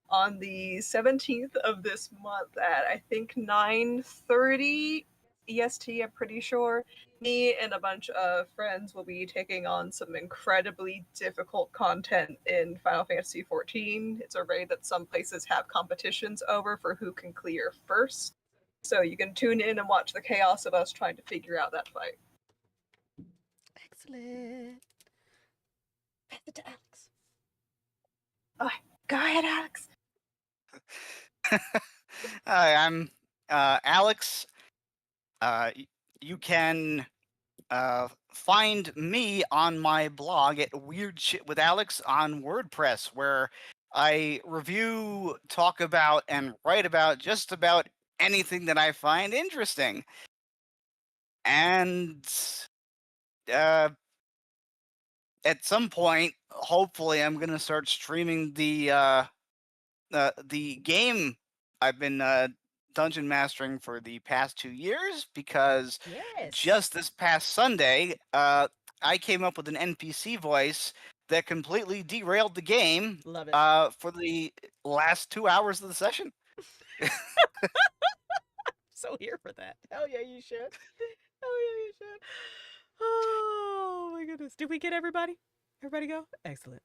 on the 17th of this month at, I think, 9:30 EST, I'm pretty sure, me and a bunch of friends will be taking on some incredibly difficult content in Final Fantasy XIV. It's a raid that some places have competitions over for who can clear first. So you can tune in and watch the chaos of us trying to figure out that fight. Excellent. Pass it to Alex. Go ahead, Alex. Hi, I'm Alex. You can find me on my blog at Weird Shit with Alex on WordPress, where I review, talk about, and write about just about anything that I find interesting. And at some point, hopefully, I'm gonna start streaming the game I've been dungeon mastering for the past 2 years, because Yes. just this past Sunday, I came up with an NPC voice that completely derailed the game Love it. for the last 2 hours of the session. So here for that. Hell yeah, you should. Hell yeah, you should. Oh my goodness. Did we get everybody? Everybody go? Excellent.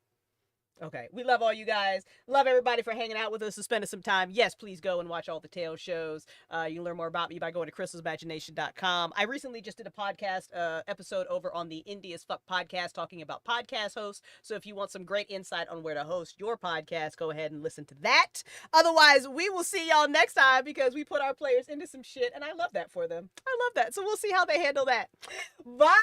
Okay. We love all you guys. Love everybody for hanging out with us and spending some time. Yes, please go and watch all the Tales shows. You can learn more about me by going to crystalsimagination.com. I recently just did a podcast episode over on the Indie as Fuck podcast talking about podcast hosts. So if you want some great insight on where to host your podcast, go ahead and listen to that. Otherwise, we will see y'all next time because we put our players into some shit and I love that for them. I love that. So we'll see how they handle that. Bye.